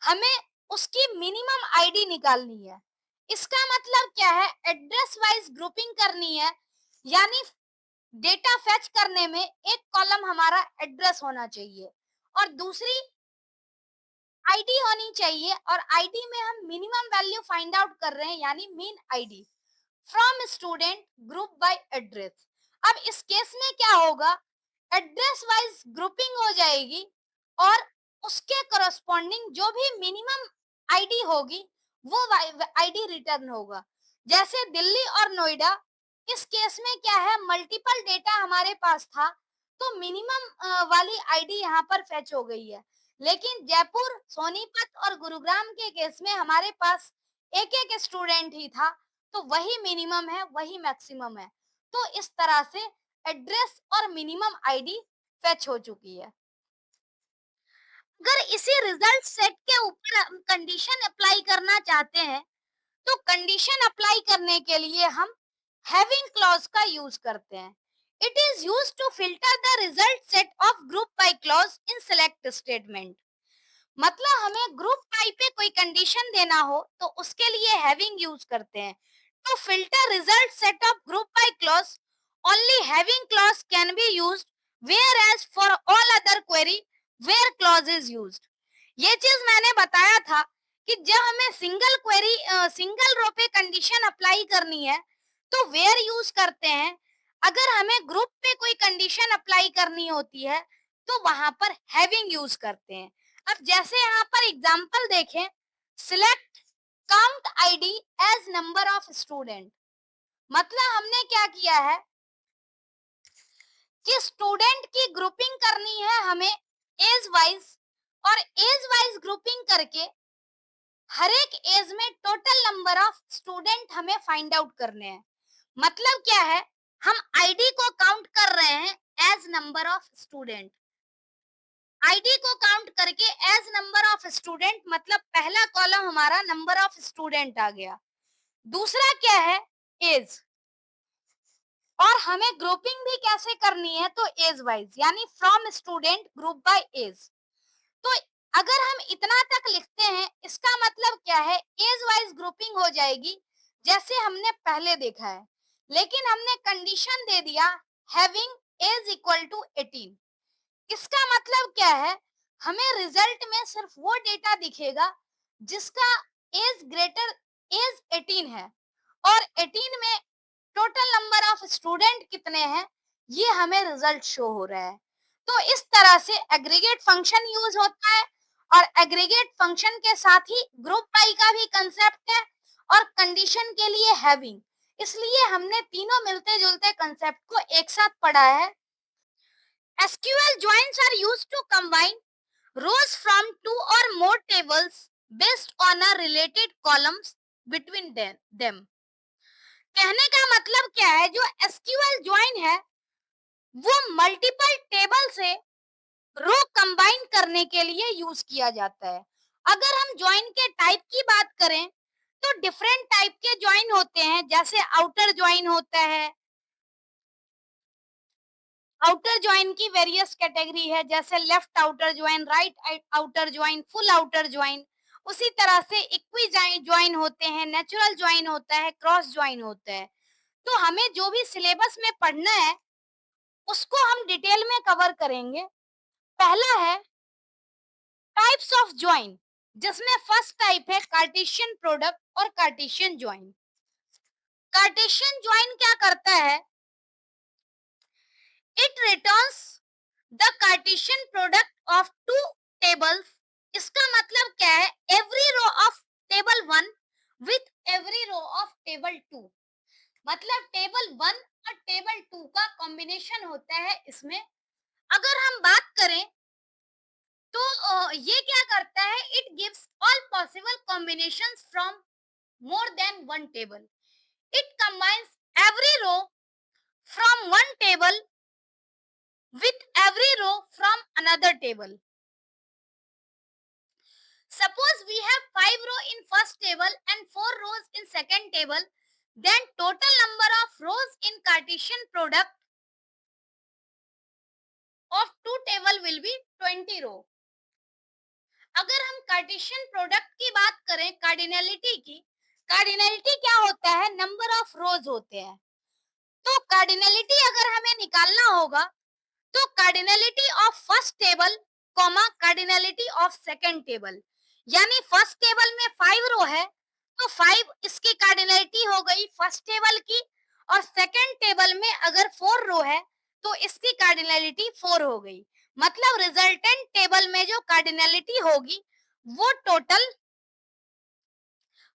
Speaker 1: हमें उसकी मिनिमम आईडी निकालनी है। इसका मतलब क्या है, एड्रेस वाइज ग्रुपिंग करनी है, यानी डेटा फेच करने में एक कॉलम हमारा एड्रेस होना चाहिए और दूसरी आईडी होनी चाहिए, और आईडी में हम मिनिमम वैल्यू फाइंड आउट कर रहे हैं, यानी mean ID from student group bye address. अब इस केस में क्या होगा, एड्रेस वाइज ग्रुपिंग हो जाएगी और उसके करस्पॉन्डिंग जो भी मिनिमम आईडी होगी वो आईडी रिटर्न होगा। जैसे दिल्ली और नोएडा, इस केस में क्या है, मल्टीपल डेटा हमारे पास था तो मिनिमम वाली आईडी यहाँ पर फेच हो गई है। लेकिन जयपुर, सोनीपत और गुरुग्राम के केस में हमारे पास एक एक स्टूडेंट ही था, तो वही मिनिमम है, वही मैक्सिमम है। तो इस तरह से एड्रेस और मिनिमम आईडी फेच हो चुकी है। अगर इसी रिजल्ट सेट के ऊपर हम कंडीशन अप्लाई करना चाहते हैं, तो कंडीशन अप्लाई करने के लिए हम हैविंग क्लॉज का यूज करते हैं। It is used to filter the result set of group by clause in select statement. मतलब हमें ग्रुप पाई पे कोई कंडीशन देना हो तो उसके लिए हैविंग यूज करते हैं। To filter result set of group by clause, only having clause can be used, whereas for all other query where clause is used। ये चीज मैंने बताया था कि जब हमें सिंगल क्वेरी सिंगल रो पे कंडीशन अप्लाई करनी है तो वेयर यूज करते हैं। अगर हमें ग्रुप पे कोई कंडीशन अप्लाई करनी होती है तो वहां पर हैविंग यूज करते हैं। अब जैसे यहाँ पर एग्जांपल देखें, select count ID as number of student. मतलब हमने क्या किया है कि स्टूडेंट की ग्रुपिंग करनी है हमें एज वाइज, और एज वाइज ग्रुपिंग करके हर एक एज में टोटल नंबर ऑफ स्टूडेंट हमें फाइंड आउट करने हैं। मतलब क्या है, हम आईडी को काउंट कर रहे हैं as number of student. ID को काउंट करके एज नंबर ऑफ स्टूडेंट, मतलब पहला कॉलम हमारा नंबर ऑफ स्टूडेंट आ गया। दूसरा क्या है, एज। और हमें ग्रुपिंग भी कैसे करनी है, तो एज वाइज, यानी from student group by age. तो अगर हम इतना तक लिखते हैं, इसका मतलब क्या है, एज वाइज ग्रुपिंग हो जाएगी जैसे हमने पहले देखा है, लेकिन हमने कंडीशन दे दिया हैविंग एज इक्वल टू 18। इसका मतलब क्या है, हमें रिजल्ट में सिर्फ वो डेटा दिखेगा जिसका एज ग्रेटर एज 18 है, और 18 में टोटल नंबर ऑफ स्टूडेंट कितने हैं ये हमें रिजल्ट शो हो रहा है। तो इस तरह से एग्रीगेट फंक्शन यूज होता है, और एग्रीगेट फंक्शन के साथ ही ग्रुप बाई का भी कंसेप्ट है, और कंडीशन के लिए हैविंग। इसलिए हमने तीनों मिलते जुलते कंसेप्ट को एक साथ पढ़ा है। SQL joins are used to combine rows from two or more tables based on a related columns between them। कहने का मतलब क्या है, जो SQL ज्वाइन है वो मल्टीपल टेबल से रो कंबाइन करने के लिए यूज किया जाता है। अगर हम ज्वाइन के टाइप की बात करें तो डिफरेंट टाइप के ज्वाइन होते हैं, जैसे आउटर ज्वाइन होता है। आउटर ज्वाइन की वेरियस कैटेगरी है, जैसे left outer join, right outer join, full outer join. उसी तरह से इक्वी ज्वाइन होते हैं, नेचुरल ज्वाइन होता है, क्रॉस ज्वाइन होता है। तो हमें जो भी सिलेबस में पढ़ना है उसको हम डिटेल में कवर करेंगे। पहला है टाइप्स ऑफ ज्वाइन, जिसमें फर्स्ट टाइप है कार्टेशियन प्रोडक्ट और कार्टेशियन ज्वाइन। कार्टेशियन ज्वाइन क्या करता है, it returns the Cartesian product of two tables. इसका मतलब क्या है, every row of table one with every row of table two. मतलब टेबल वन और टेबल टू का कॉम्बिनेशन होता है इसमें। अगर हम बात करें तो ये क्या करता है, it gives all possible combinations from more than one table. It combines every row from one table with every row from another table. Suppose we have 5 rows in first table and 4 rows in second table, then total number of rows in Cartesian product of two table will be 20 row. अगर हम कार्टेशियन प्रोडक्ट की बात करें कार्डिनलिटी की, कार्डिनलिटी क्या होता है? नंबर ऑफ रोज होते हैं। तो कार्डिनलिटी अगर हमें निकालना होगा तो cardinality of first table comma cardinality of second table, यानी फर्स्ट टेबल में 5 रो है तो 5 इसकी कार्डिनलिटी हो गई फर्स्ट टेबल की, और सेकंड टेबल में अगर 4 रो है तो इसकी कार्डिनलिटी 4 हो गई। मतलब रिजल्टेंट टेबल में जो कार्डिनलिटी होगी वो total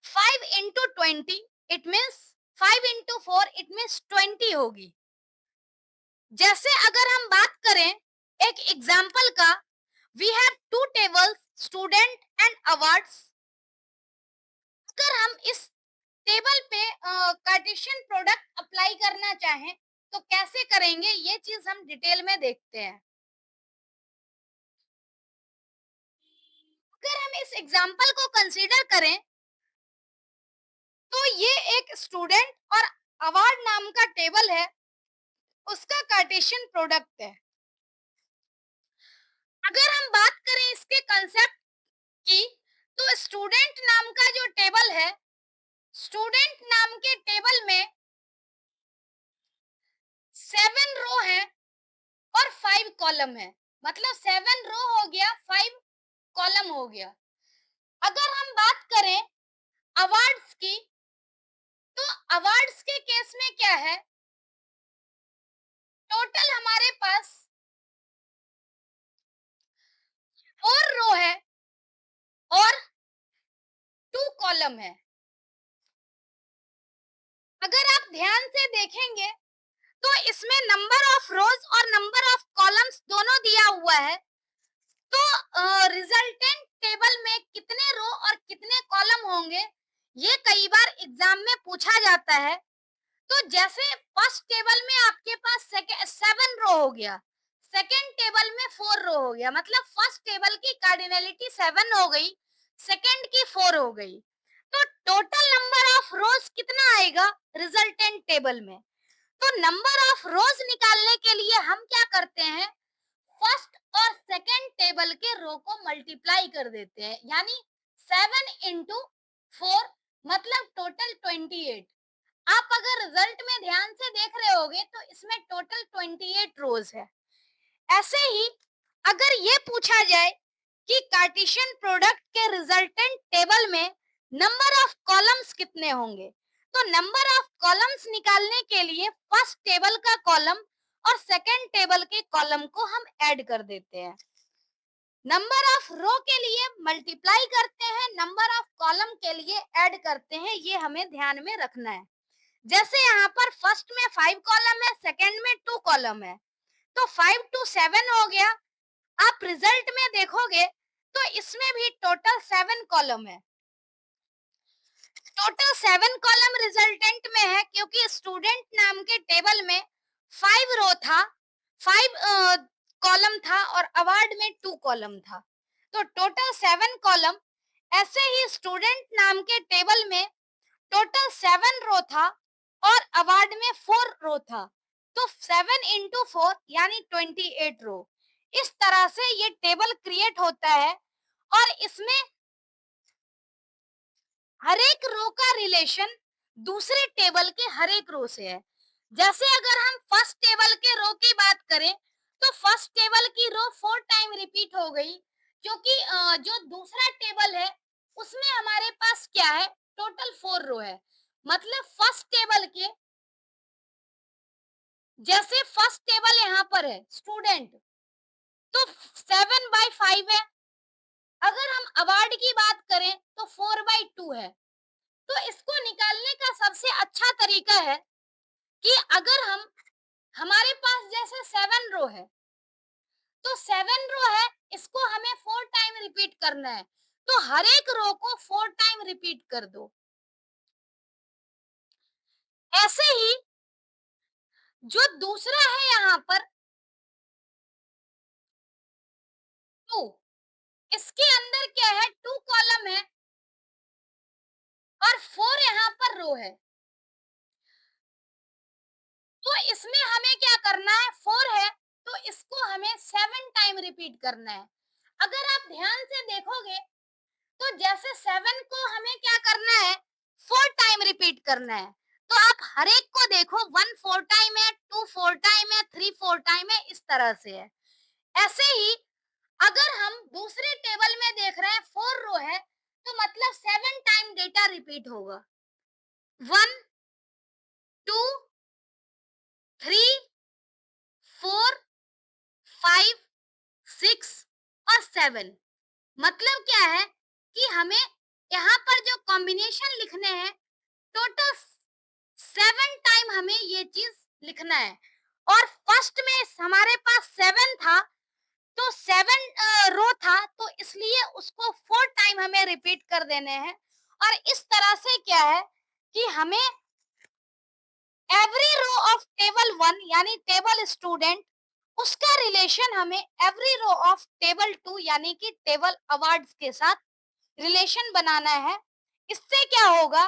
Speaker 1: 5 into 20, it means 5 into 4 it means 20 होगी। जैसे अगर हम बात करें एक एग्जाम्पल का, we have two tables student and awards. अगर हम इस टेबल पे कार्टेशियन प्रोडक्ट अप्लाई करना चाहें तो कैसे करेंगे, ये चीज हम डिटेल में देखते हैं। अगर हम इस एग्जाम्पल को कंसीडर करें तो ये एक स्टूडेंट और अवार्ड नाम का टेबल है, उसका कार्टेशियन प्रोडक्ट है। अगर हम बात करें इसके कंसेप्ट की, तो स्टूडेंट नाम का जो टेबल है, स्टूडेंट नाम के टेबल में 7 रो है और 5 कॉलम है। मतलब 7 रो हो गया, 5 कॉलम हो गया। अगर हम बात करें अवार्ड्स की, तो अवार्ड्स के केस में क्या है, टोटल हमारे पास 4 रो है और 2 कॉलम है। अगर आप ध्यान से देखेंगे तो इसमें नंबर ऑफ रोज और नंबर ऑफ कॉलम्स दोनों दिया हुआ है। तो रिजल्टेंट टेबल में कितने रो और कितने कॉलम होंगे ये कई बार एग्जाम में पूछा जाता है। तो जैसे फर्स्ट टेबल में आपके पास 7 रो हो गया, सेकेंड टेबल में 4 रो हो गया, मतलब फर्स्ट टेबल की कार्डिनलिटी 7 हो गई, सेकेंड की 4 हो गई। तो टोटल नंबर ऑफ रोज कितना आएगा रिजल्टेंट टेबल में? तो नंबर ऑफ रोज निकालने के लिए हम क्या करते हैं, फर्स्ट और सेकेंड टेबल के रो को मल्टीप्लाई कर देते हैं, यानी 7 इंटू 4 मतलब टोटल 28। आप अगर रिजल्ट में ध्यान से देख रहे होगे तो इसमें टोटल 28 रोज है। ऐसे ही अगर ये पूछा जाए कि कार्टेशियन प्रोडक्ट के रिजल्टेंट टेबल में नंबर ऑफ कॉलम्स कितने होंगे, तो नंबर ऑफ कॉलम्स निकालने के लिए फर्स्ट टेबल का कॉलम और सेकंड टेबल के कॉलम को हम ऐड कर देते हैं। नंबर ऑफ रो के लिए मल्टीप्लाई करते हैं, नंबर ऑफ कॉलम के लिए ऐड करते हैं, ये हमें ध्यान में रखना है। जैसे यहाँ पर फर्स्ट में 5 कॉलम है, सेकंड में 2 कॉलम है, तो 5 टू 7 हो गया। आप रिजल्ट में देखोगे तो इसमें भी टोटल 7 कॉलम है। टोटल 7 कॉलम रिजल्टेंट में है क्योंकि स्टूडेंट नाम के टेबल में 5 रो था, 5 कॉलम था और अवार्ड में 2 कॉलम था, तो टोटल 7 कॉलम। ऐसे ही स्टूडेंट नाम के टेबल में टोटल 7 रो था और अवार्ड में 4 रो था, तो 7 इंटू 4 यानी 28 रो। इस तरह से ये टेबल क्रिएट होता है और इसमें हर एक रो का रिलेशन दूसरे टेबल के हर एक रो से है। जैसे अगर हम फर्स्ट टेबल के रो की बात करें तो फर्स्ट टेबल की रो 4 टाइम रिपीट हो गई, क्योंकि जो दूसरा टेबल है उसमें हमारे पास क्या है, टोटल 4 रो है। मतलब फर्स्ट टेबल के, जैसे फर्स्ट टेबल यहाँ पर है स्टूडेंट, तो 7/5 है। अगर हम अवार्ड की बात करें तो 4/2 है। तो इसको निकालने का सबसे अच्छा तरीका है कि अगर हम, हमारे पास जैसे 7 रो है, तो 7 रो है, इसको हमें 4 टाइम रिपीट करना है, तो हर एक रो को 4 टाइम रिपीट कर दो। ऐसे ही जो दूसरा है यहाँ पर इसके अंदर क्या है, 2 कॉलम है और 4 यहाँ पर रो है। तो इसमें हमें क्या करना है, 4 है तो इसको हमें 7 टाइम रिपीट करना है। अगर आप ध्यान से देखोगे तो जैसे 7 को हमें क्या करना है, 4 टाइम रिपीट करना है। तो आप हर एक को देखो, 1 4 टाइम है, 2 4 टाइम है, 3 4 टाइम है, इस तरह से है। ऐसे ही अगर हम दूसरे टेबल में देख रहे हैं 4 रो है तो मतलब 7 टाइम डेटा रिपीट होगा। 1 2 3 4 5 6 और 7। मतलब क्या है कि हमें यहाँ पर जो कॉम्बिनेशन लिखने हैं, टोटल 7 टाइम हमें ये चीज लिखना है। और फर्स्ट में हमारे पास 7 था तो 7 रो था तो इसलिए उसको 4 टाइम हमें रिपीट कर देने हैं। और इस तरह से क्या है कि हमें एवरी रो ऑफ टेबल 1 यानी टेबल स्टूडेंट, उसका रिलेशन हमें एवरी रो ऑफ टेबल 2 यानी कि टेबल अवार्ड्स के साथ रिलेशन बनाना है। इससे क्या होगा,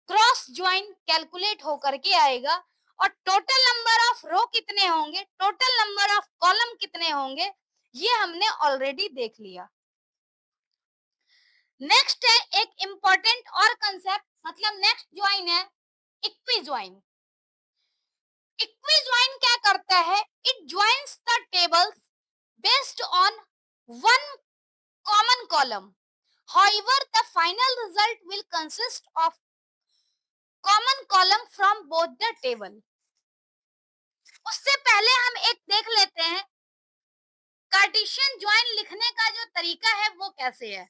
Speaker 1: क्रॉस ज्वाइन कैलकुलेट होकर के आएगा और टोटल नंबर ऑफ रो कितने होंगे, टोटल नंबर ऑफ कॉलम कितने होंगे, ये हमने ऑलरेडी देख लिया। नेक्स्ट है एक इंपॉर्टेंट और कंसेप्ट, मतलब नेक्स्ट ज्वाइन है इक्वी ज्वाइन। इक्वी ज्वाइन क्या करता है, it joins the tables based on one common column. However, the final result will consist of common column from both the table. उससे पहले हम एक देख लेते हैं कार्टेशियन ज्वाइन लिखने का जो तरीका है वो कैसे है।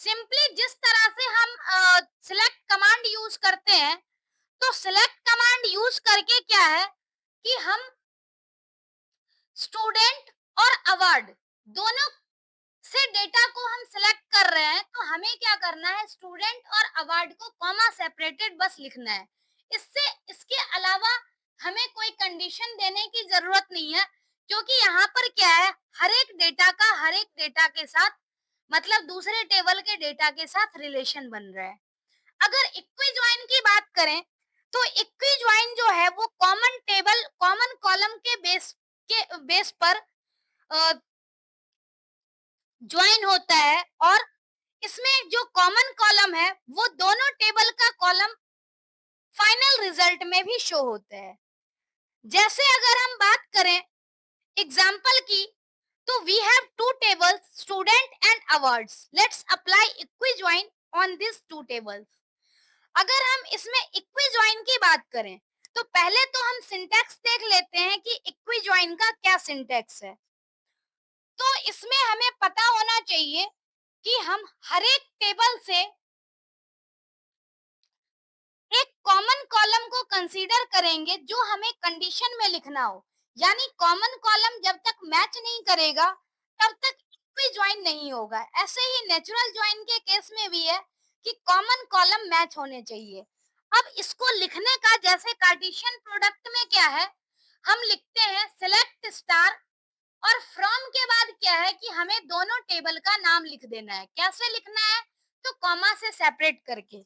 Speaker 1: सिंपली जिस तरह से हम सिलेक्ट कमांड यूज करते हैं, तो सिलेक्ट कमांड यूज करके क्या है कि हम स्टूडेंट और अवार्ड दोनों से डेटा को हम सिलेक्ट कर रहे हैं, तो हमें क्या करना है, स्टूडेंट और अवार्ड को कॉमा सेपरेटेड बस लिखना है। इससे इसके अलावा हमें कोई कंडीशन देने की जरूरत नहीं है, क्योंकि यहाँ पर क्या है, हर एक डेटा का हर एक डेटा के साथ मतलब दूसरे टेबल के डेटा के साथ रिलेशन बन रहा है। अगर इक्वी ज्वाइन की बात करें तो इक्वी ज्वाइन जो है वो कॉमन टेबल कॉमन कॉलम के बेस पर ज्वाइन होता है और इसमें जो कॉमन कॉलम है वो दोनों टेबल का कॉलम फाइनल रिजल्ट में भी शो होता है। जैसे अगर हम बात करें एग्जाम्पल की, तो we have two tables student and awards, let's apply equi join on this two tables. अगर हम इसमें इक्वी ज्वाइन की बात करें तो पहले तो हम सिंटैक्स देख लेते हैं कि इक्वी ज्वाइन का क्या सिंटैक्स है। तो इसमें हमें पता होना चाहिए कि हम हर एक टेबल से एक कॉमन कॉलम को कंसीडर करेंगे जो हमें कंडीशन में लिखना हो। यानी कॉमन कॉलम जब तक मैच नहीं करेगा तब तक इक्वी ज्वाइन नहीं होगा। ऐसे ही नेचुरल ज्वाइन के केस में भी है कि कॉमन कॉलम मैच होने चाहिए। अब इसको लिखने का, जैसे कार्टेशियन प्रोडक्ट में क्या है, हम लिखते हैं सिलेक्ट स्टार और फ्रॉम के बाद क्या है कि हमें दोनों टेबल का नाम लिख देना है। कैसे लिखना है, तो कॉमा से सेपरेट करके।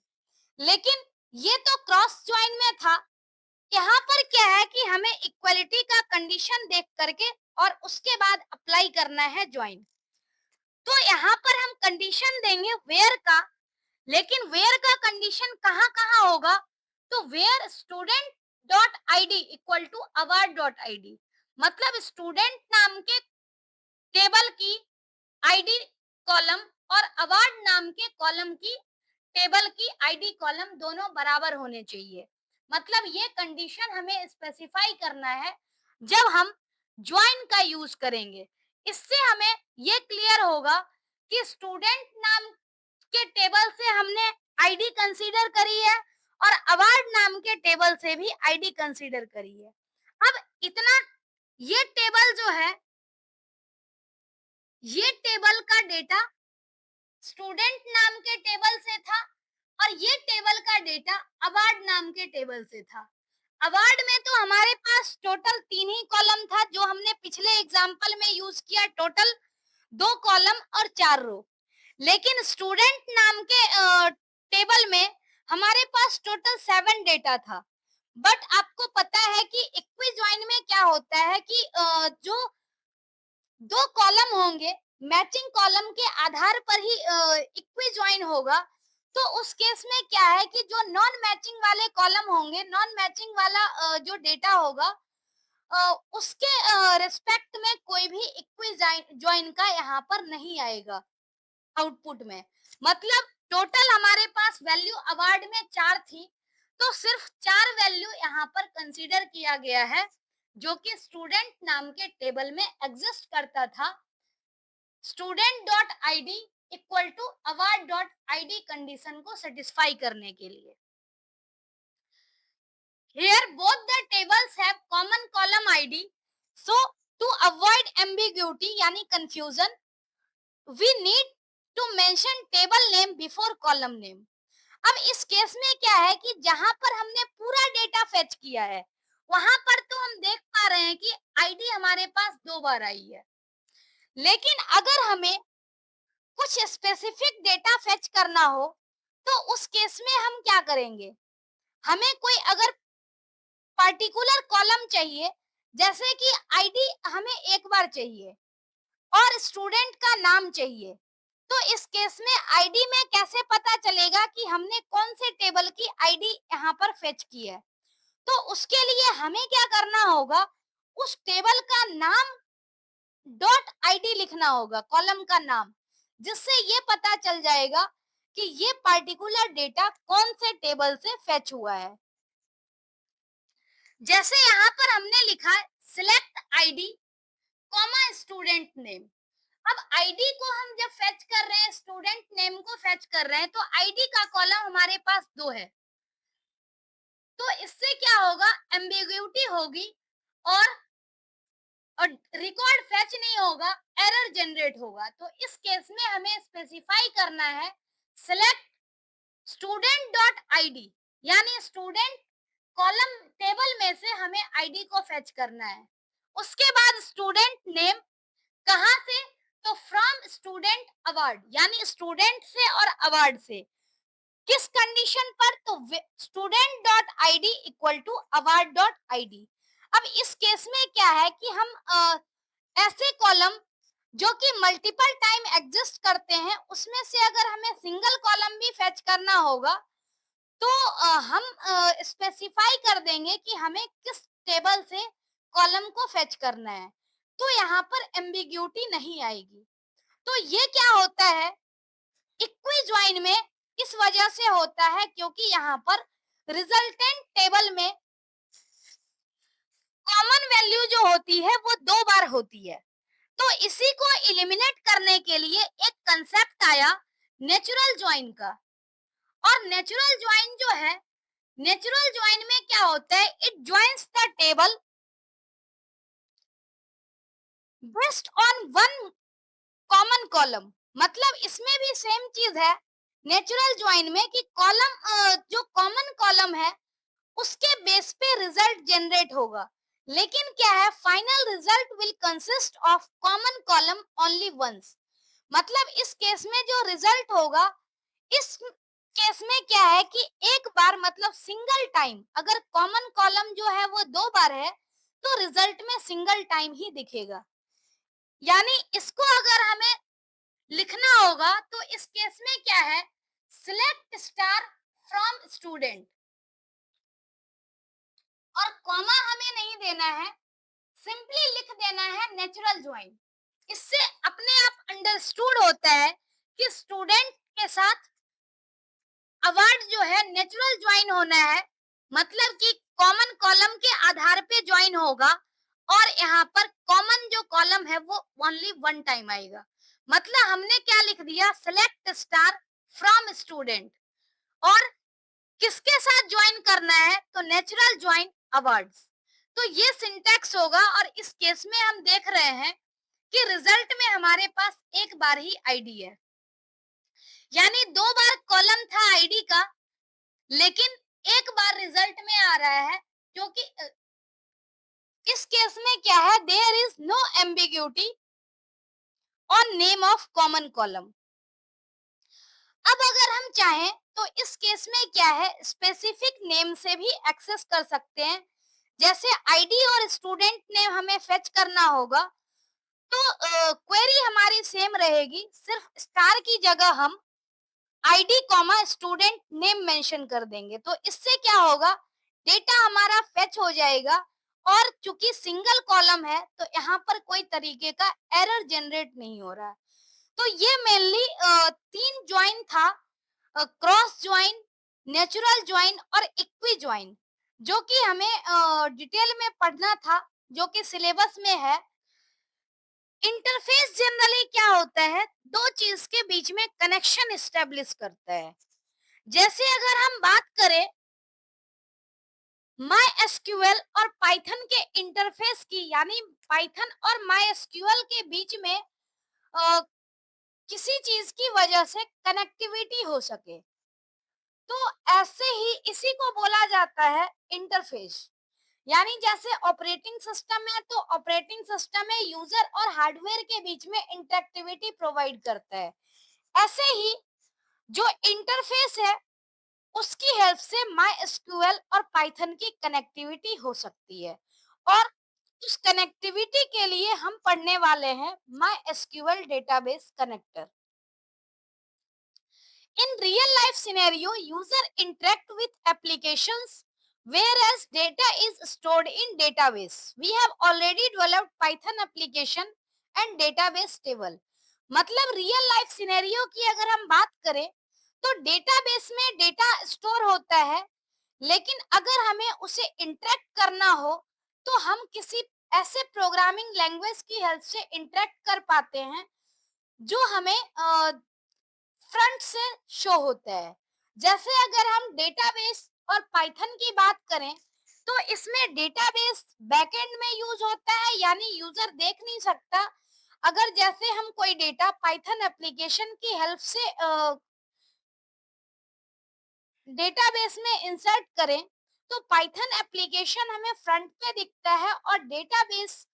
Speaker 1: लेकिन ये तो क्रॉस ज्वाइन में था, यहाँ पर क्या है कि हमें इक्वलिटी का कंडीशन देख करके और उसके बाद अप्लाई करना है ज्वाइन। तो यहाँ पर हम कंडीशन देंगे वेयर का, लेकिन वेयर का कंडीशन कहाँ कहाँ होगा, तो where student dot I D equal to award dot I D, मतलब स्टूडेंट नाम के टेबल की आईडी कॉलम और अवार्ड नाम के कॉलम की टेबल की आईडी कॉलम दोनों बराबर होने चाहिए। मतलब ये कंडीशन हमें स्पेसिफाई करना है जब हम ज्वाइन का यूज करेंगे। इससे हमें ये क्लियर होगा कि स्टूडेंट नाम के टेबल से हमने आईडी कंसीडर करी है और अवार्ड नाम के टेबल से भी आईडी कंसीडर करी है। अब इतना, ये टेबल जो है, ये टेबल का डेटा स्टूडेंट नाम के टेबल से था और ये टेबल का डेटा अवार्ड नाम के टेबल से था। अवार्ड में तो हमारे पास टोटल 3 ही कॉलम था जो हमने पिछले एग्जाम्पल में यूज किया, टोटल 2 कॉलम और 4 रो। लेकिन स्टूडेंट नाम के टेबल में हमारे पास टोटल 7 डेटा था। बट आपको पता है कि इक्वी ज्वाइन में क्या होता है कि जो दो कॉलम होंगे, मैचिंग कॉलम के आधार पर ही इक्वी ज्वाइन होगा। तो उस केस में क्या है कि जो नॉन मैचिंग वाले कॉलम होंगे, नॉन मैचिंग वाला जो डेटा होगा, उसके रिस्पेक्ट में कोई भी इक्वी ज्वाइन का यहाँ पर नहीं आएगा आउटपुट में। मतलब टोटल हमारे पास वैल्यू अवार्ड में 4 थी, तो सिर्फ 4 वैल्यू यहाँ पर कंसीडर किया गया है, जो कि स्टूडेंट नाम के टेबल में एग्जिस्ट करता था। Student dot ID equal to award dot ID condition को सेटिस्फाई करने के लिए। Here both the tables have common column ID, so to avoid ambiguity यानी confusion, we need to mention table name before column name. अब इस केस में क्या है कि जहां पर हमने पूरा डेटा फेच किया है, वहां पर तो हम देख पा रहे हैं कि आईडी हमारे पास 2 बार आई है। लेकिन अगर हमें कुछ स्पेसिफिक डेटा फेच करना हो, तो उस केस में हम क्या करेंगे? हमें कोई अगर पर्टिकुलर कॉलम चाहिए, जैसे कि आईडी हमें एक बार चाहिए और स्टूडेंट का नाम चाहिए, तो इस केस में आईडी में कैसे पता चलेगा कि हमने कौन से टेबल की आईडी यहाँ पर फेच की है? तो उसके लिए हमें क्या करना होगा? उस टेबल का नाम डॉट आईडी लिखना होगा, कॉलम का नाम, जिससे ये पता चल जाएगा कि ये पर्टिकुलर डेटा कौन से टेबल से फेच हुआ है। जैसे यहाँ पर हमने लिखा है select ID comma student name. अब आईडी को हम जब फेच कर रहे हैं, स्टूडेंट नेम को फेच कर रहे हैं, तो आईडी का कॉलम हमारे पास 2 है। तो इससे क्या होगा? एम्बिग्यूटी होगी और रिकॉर्ड फेच नहीं होगा, एरर जनरेट होगा। तो इस केस में हमें स्पेसिफाई करना है सिलेक्ट स्टूडेंट डॉट आईडी, यानी स्टूडेंट कॉलम टेबल में से हमें आईडी को फेच करना है। उसके बाद स्टूडेंट नेम, कहां से? तो फ्रॉम स्टूडेंट अवार्ड, यानी स्टूडेंट से और अवार्ड से। किस कंडीशन पर? तो student dot ID equal to award dot ID. अब इस केस में क्या है कि हम ऐसे कॉलम जो कि मल्टीपल टाइम एग्जिस्ट करते हैं, उसमें से अगर हमें सिंगल कॉलम भी फेच करना होगा, तो हम स्पेसिफाई कर देंगे कि हमें किस टेबल से कॉलम को फेच करना है, तो यहाँ पर एम्बिग्यूटी नहीं आएगी। तो ये क्या होता है? इक्वी ज्वाइन में इस वजह से होता है क्योंकि यहाँ पर रिजल्टेंट टेबल में कॉमन वैल्यू जो होती है वो 2 बार होती है। तो इसी को एलिमिनेट करने के लिए एक कंसेप्ट आया नेचुरल ज्वाइन का। और नेचुरल ज्वाइन जो है, नेचुरल ज्वाइन में क्या होता है? It joins the table based on one common column. मतलब इसमें भी सेम चीज है नेचुरल ज्वाइन में कि कॉलम जो कॉमन कॉलम है उसके बेस पे रिजल्ट जनरेट होगा। लेकिन क्या है? Final result will consist of common column only once. मतलब इस केस में जो रिजल्ट होगा, इस केस में क्या है कि एक बार, मतलब सिंगल टाइम, अगर कॉमन कॉलम जो है वो 2 बार है, तो रिजल्ट में सिंगल टाइम ही दिखेगा। यानी इसको अगर हमें लिखना होगा, तो इस केस में क्या है? सिलेक्ट स्टार फ्रॉम स्टूडेंट, और कॉमा हमें नहीं देना है, सिंपली लिख देना है नेचुरल ज्वाइन। इससे अपने आप अंडरस्टूड होता है कि स्टूडेंट के साथ अवार्ड जो है नेचुरल ज्वाइन होना है, मतलब कि कॉमन कॉलम के आधार पे ज्वाइन होगा, और यहाँ पर कॉमन जो कॉलम है वो ओनली 1 टाइम आएगा। मतलब हमने क्या लिख दिया? सेलेक्ट स्टार फ्रॉम स्टूडेंट, और किसके साथ ज्वाइन करना है? तो नेचुरल ज्वाइन अवार्ड्स। तो ये सिंटैक्स होगा, और इस केस में हम देख रहे हैं कि रिजल्ट में हमारे पास एक बार ही आईडी है, यानी 2 बार कॉलम था आईडी का, लेकिन एक बार रिजल्ट में आ रहा है, क्योंकि इस केस में क्या है? There is no ambiguity on name of common column. अब अगर हम चाहें तो इस केस में क्या है, स्पेसिफिक नेम से भी एक्सेस कर सकते हैं। जैसे आईडी और स्टूडेंट नेम हमें फेच करना होगा, तो क्वेरी हमारी सेम रहेगी, सिर्फ स्टार की जगह हम ID comma student name mention कर देंगे। तो इससे क्या होगा, डेटा हमारा फेच हो जाएगा, और चूंकि सिंगल कॉलम है तो यहाँ पर कोई तरीके का एरर जनरेट नहीं हो रहा है। तो ये मेनली तीन ज्वाइन था, क्रॉस ज्वाइन, नेचुरल ज्वाइन और इक्वी ज्वाइन, जो कि हमें डिटेल में पढ़ना था, जो कि सिलेबस में है। इंटरफेस जनरली क्या होता है, दो चीज के बीच में कनेक्शन एस्टेब्लिश करता है। जैसे अगर हम बात करें माई एसक्यूएल और पाइथन के इंटरफेस की, यानी पाइथन और माई एसक्यूएल के बीच में अ, किसी चीज की वजह से कनेक्टिविटी हो सके, तो ऐसे ही इसी को बोला जाता है इंटरफेस। यानी जैसे ऑपरेटिंग सिस्टम है, तो ऑपरेटिंग सिस्टम में यूजर और हार्डवेयर के बीच में इंटरेक्टिविटी प्रोवाइड करता है। ऐसे ही जो इंटरफेस है, उसकी हेल्प से माई एसक्यूएल और पाइथन की कनेक्टिविटी हो सकती है, और उस कनेक्टिविटी के लिए हम पढ़ने वाले हैं my SQL database connector. In real life scenario, user interact with applications whereas data is stored in database. We have already developed Python application and database table. मतलब रियल लाइफ सिनेरियो की अगर हम बात करें, तो डेटाबेस में डेटा स्टोर होता है, लेकिन अगर हमें उसे इंटरेक्ट करना हो, तो हम किसी ऐसे प्रोग्रामिंग लैंग्वेज की हेल्प से इंटरेक्ट कर पाते हैं, जो हमें फ्रंट से शो होता है। जैसे अगर हम डेटाबेस और पाइथन की बात करें, तो इसमें डेटाबेस बैकएंड में यूज होता है, यानी यूजर देख नहीं सकता। अगर जैसे हम कोई डेटा पाइथन एप्लीकेशन की हेल्प से डेटाबेस में इंसर्ट करें, तो पाइथन एप्लीकेशन हमें फ्रंट पे दिखता है और डेटाबेस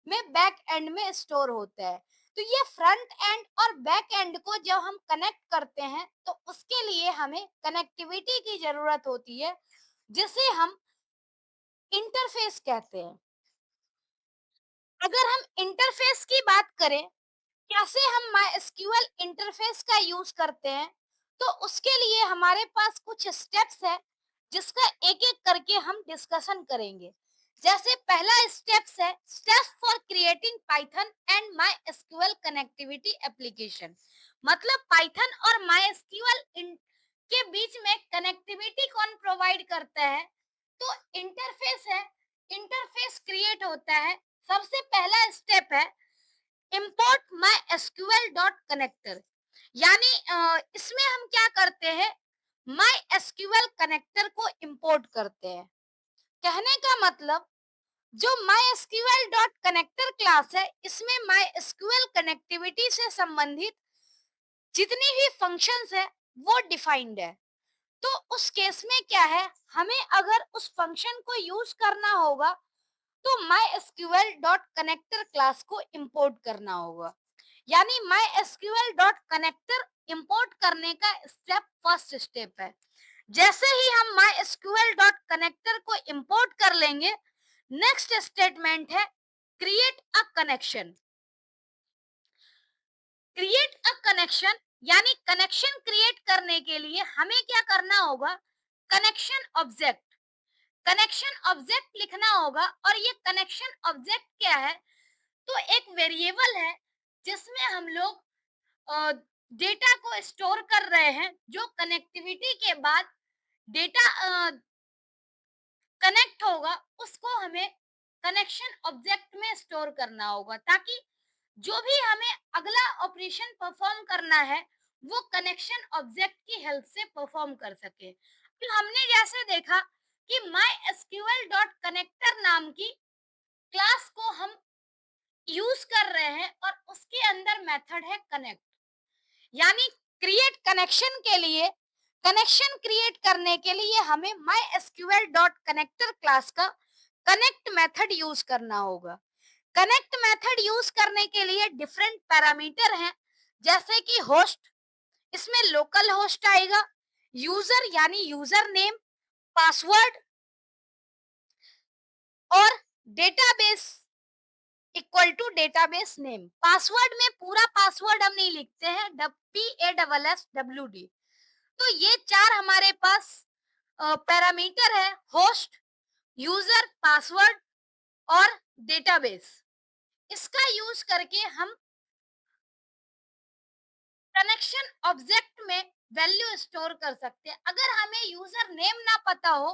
Speaker 1: में बैक एंड में स्टोर होता है। तो ये फ्रंट एंड और बैक एंड को जब हम कनेक्ट करते हैं, तो उसके लिए हमें कनेक्टिविटी की जरूरत होती है, जिसे हम इंटरफेस कहते हैं। अगर हम इंटरफेस की बात करें, कैसे हम MySQL इंटरफेस का यूज करते हैं, तो उसके लिए हमारे पास कुछ स्टेप्स है, जिसका एक एक करके हम डिस्कशन करेंगे। जैसे पहला स्टेप्स है, steps for creating Python and MySQL connectivity application. मतलब पाइथन और MySQL के बीच में कनेक्टिविटी कौन प्रोवाइड करता है, तो इंटरफेस है। इंटरफेस क्रिएट होता है, सबसे पहला स्टेप है import mysql डॉट कनेक्टर। यानी इसमें हम क्या करते हैं, mysql कनेक्टर को इंपोर्ट करते हैं। कहने का मतलब, जो mysql डॉट कनेक्टर क्लास है, इसमें mysql कनेक्टिविटी से संबंधित जितनी भी फंक्शंस है, वो डिफाइंड है। तो उस केस में क्या है, हमें अगर उस फंक्शन को यूज करना होगा, तो mysql डॉट कनेक्टर क्लास को इंपोर्ट करना होगा। यानी MySQL डॉट कनेक्टर इंपोर्ट करने का स्टेप फर्स्ट स्टेप है। जैसे ही हम MySQL डॉट कनेक्टर को इंपोर्ट कर लेंगे, नेक्स्ट स्टेटमेंट है create a connection. Create a connection यानी कनेक्शन क्रिएट करने के लिए हमें क्या करना होगा, कनेक्शन ऑब्जेक्ट। कनेक्शन ऑब्जेक्ट लिखना होगा, और ये कनेक्शन ऑब्जेक्ट क्या है, तो एक वेरिएबल है जिसमें हम लोग डेटा को स्टोर कर रहे हैं, जो कनेक्टिविटी के बाद डेटा कनेक्ट होगा, उसको हमें कनेक्शन ऑब्जेक्ट में स्टोर करना होगा, ताकि जो भी हमें अगला ऑपरेशन परफॉर्म करना है, वो कनेक्शन ऑब्जेक्ट की हेल्प से परफॉर्म कर सके। तो हमने जैसे देखा कि MySQL डॉट कनेक्टर नाम की क्लास को हम यूज कर रहे हैं, और उसके अंदर मेथड है कनेक्ट। यानी क्रिएट कनेक्शन के लिए, कनेक्शन क्रिएट करने के लिए हमें MySQL डॉट कनेक्टर क्लास का कनेक्ट मेथड यूज करना होगा। कनेक्ट मेथड यूज करने के लिए डिफरेंट पैरामीटर हैं, जैसे कि होस्ट, इसमें लोकल होस्ट आएगा, यूजर यानी यूजर नेम, पासवर्ड और database equal to database name. Password में पूरा पासवर्ड हम नहीं लिखते हैं, PASSWD। तो ये चार हमारे पास पैरामीटर है, होस्ट, यूजर, पासवर्ड और डेटाबेस। इसका यूज करके हम कनेक्शन ऑब्जेक्ट में वैल्यू स्टोर कर सकते हैं। अगर हमें यूजर नेम ना पता हो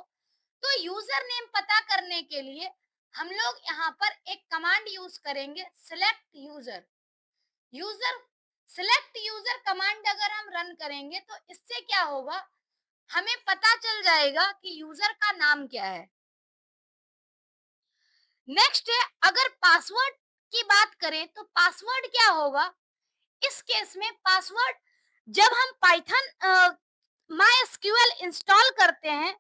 Speaker 1: तो यूजर नेम पता करने के लिए हम लोग यहाँ पर एक कमांड यूज करेंगे, select user. User select user command अगर हम रन करेंगे तो इससे क्या होगा, हमें पता चल जाएगा कि यूजर का नाम क्या है। नेक्स्ट है, अगर पासवर्ड की बात करें तो पासवर्ड क्या होगा। इस केस में पासवर्ड, जब हम पाइथन माइस्क्यूएल इंस्टॉल करते हैं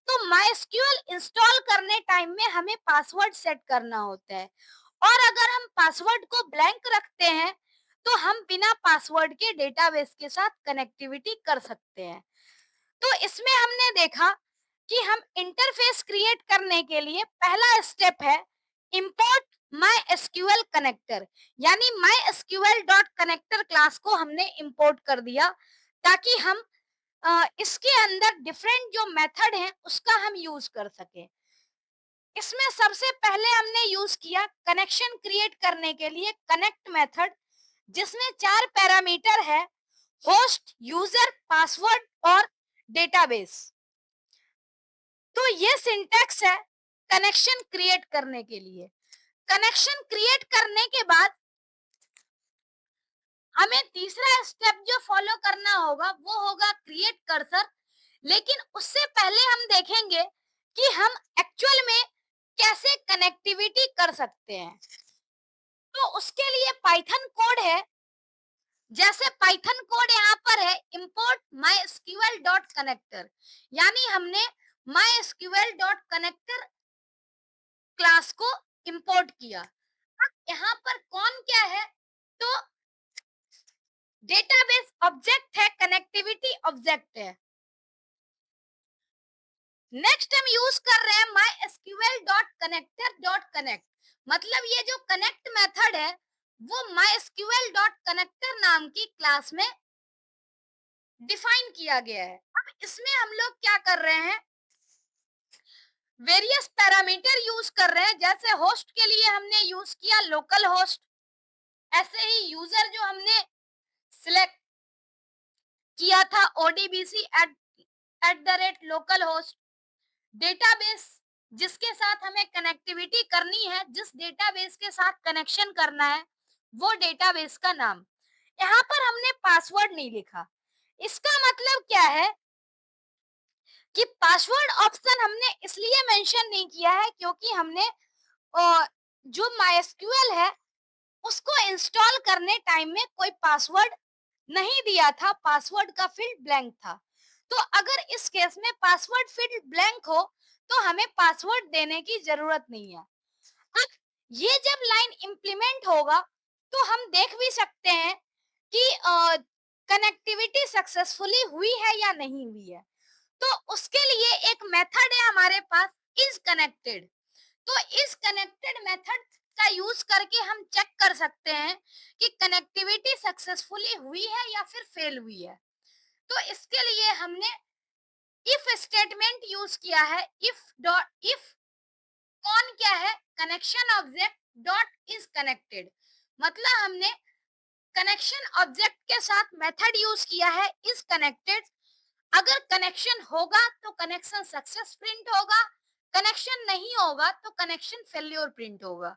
Speaker 1: तो माइस्क्यूएल इंस्टॉल करने टाइम में हमें पासवर्ड सेट करना होता है, और अगर हम पासवर्ड को ब्लैंक रखते हैं तो हम बिना पासवर्ड के डेटाबेस के साथ कनेक्टिविटी कर सकते हैं। तो इसमें हमने देखा कि हम इंटरफेस क्रिएट करने के लिए पहला स्टेप है इंपोर्ट माई एसक्यूएल कनेक्टर, यानी my SQL dot connector class को हमने इंपोर्ट कर दिया ताकि हम इसके अंदर डिफरेंट जो मेथड हैं उसका हम यूज कर सके। इसमें सबसे पहले हमने यूज किया कनेक्शन क्रिएट करने के लिए कनेक्ट मेथड, जिसमें चार पैरामीटर है, होस्ट, यूजर, पासवर्ड और डेटाबेस। तो ये सिंटैक्स है कनेक्शन क्रिएट करने के लिए। कनेक्शन क्रिएट करने के बाद हमें तीसरा स्टेप जो फॉलो करना होगा वो होगा क्रिएट कर्सर। लेकिन उससे पहले हम देखेंगे कि हम एक्चुअल में कैसे कनेक्टिविटी कर सकते हैं। तो उसके लिए पाइथन कोड है, जैसे पाइथन कोड यहाँ पर है इंपोर्ट माई डॉट कनेक्टर, यानी हमने माई डॉट कनेक्टर क्लास को इंपोर्ट किया। अब यहाँ पर कौन क्या है, तो डेटाबेस ऑब्जेक्ट है, कनेक्टिविटी ऑब्जेक्ट है। नेक्स्ट हम यूज कर रहे हैं माई डॉट कनेक्टर डॉट कनेक्ट, मतलब ये जो कनेक्ट मेथड है वो माई डॉट कनेक्टर नाम की क्लास में डिफाइन किया गया है। अब इसमें हम लोग क्या कर रहे हैं, वेरियस पैरामीटर यूज कर रहे हैं। जैसे होस्ट के लिए हमने यूज किया लोकल होस्ट, ऐसे ही यूजर जो हमने सिलेक्ट किया था ODBC at the rate local host. Database जिसके साथ हमें कनेक्टिविटी करनी है, जिस डेटाबेस के साथ कनेक्शन करना है वो डेटाबेस का नाम। यहाँ पर हमने पासवर्ड नहीं लिखा, इसका मतलब क्या है कि पासवर्ड ऑप्शन हमने इसलिए मेंशन नहीं किया है क्योंकि हमने जो माइस्क्यूएल है उसको इंस्टॉल करने टाइम में कोई पासवर्ड नहीं दिया था, पासवर्ड का फील्ड ब्लैंक था। तो अगर इस केस में पासवर्ड फील्ड ब्लैंक हो तो हमें पासवर्ड देने की जरूरत नहीं है। अब ये जब लाइन इंप्लीमेंट होगा तो हम देख भी सकते हैं कि कनेक्टिविटी सक्सेसफुली हुई है या नहीं हुई है। तो उसके लिए एक मेथड है हमारे पास, इज कनेक्टेड। तो इस कनेक्टेड मेथड का यूज करके हम चेक कर सकते हैं कि कनेक्टिविटी सक्सेसफुली हुई है या फिर फेल हुई है। तो इसके लिए हमने इफ स्टेटमेंट यूज किया है, इफ कौन क्या है, connection object dot is connected, मतलब हमने कनेक्शन ऑब्जेक्ट के साथ मेथड यूज किया है इज कनेक्टेड। अगर कनेक्शन होगा तो कनेक्शन सक्सेस प्रिंट होगा, कनेक्शन नहीं होगा तो कनेक्शन फेल्योर प्रिंट होगा।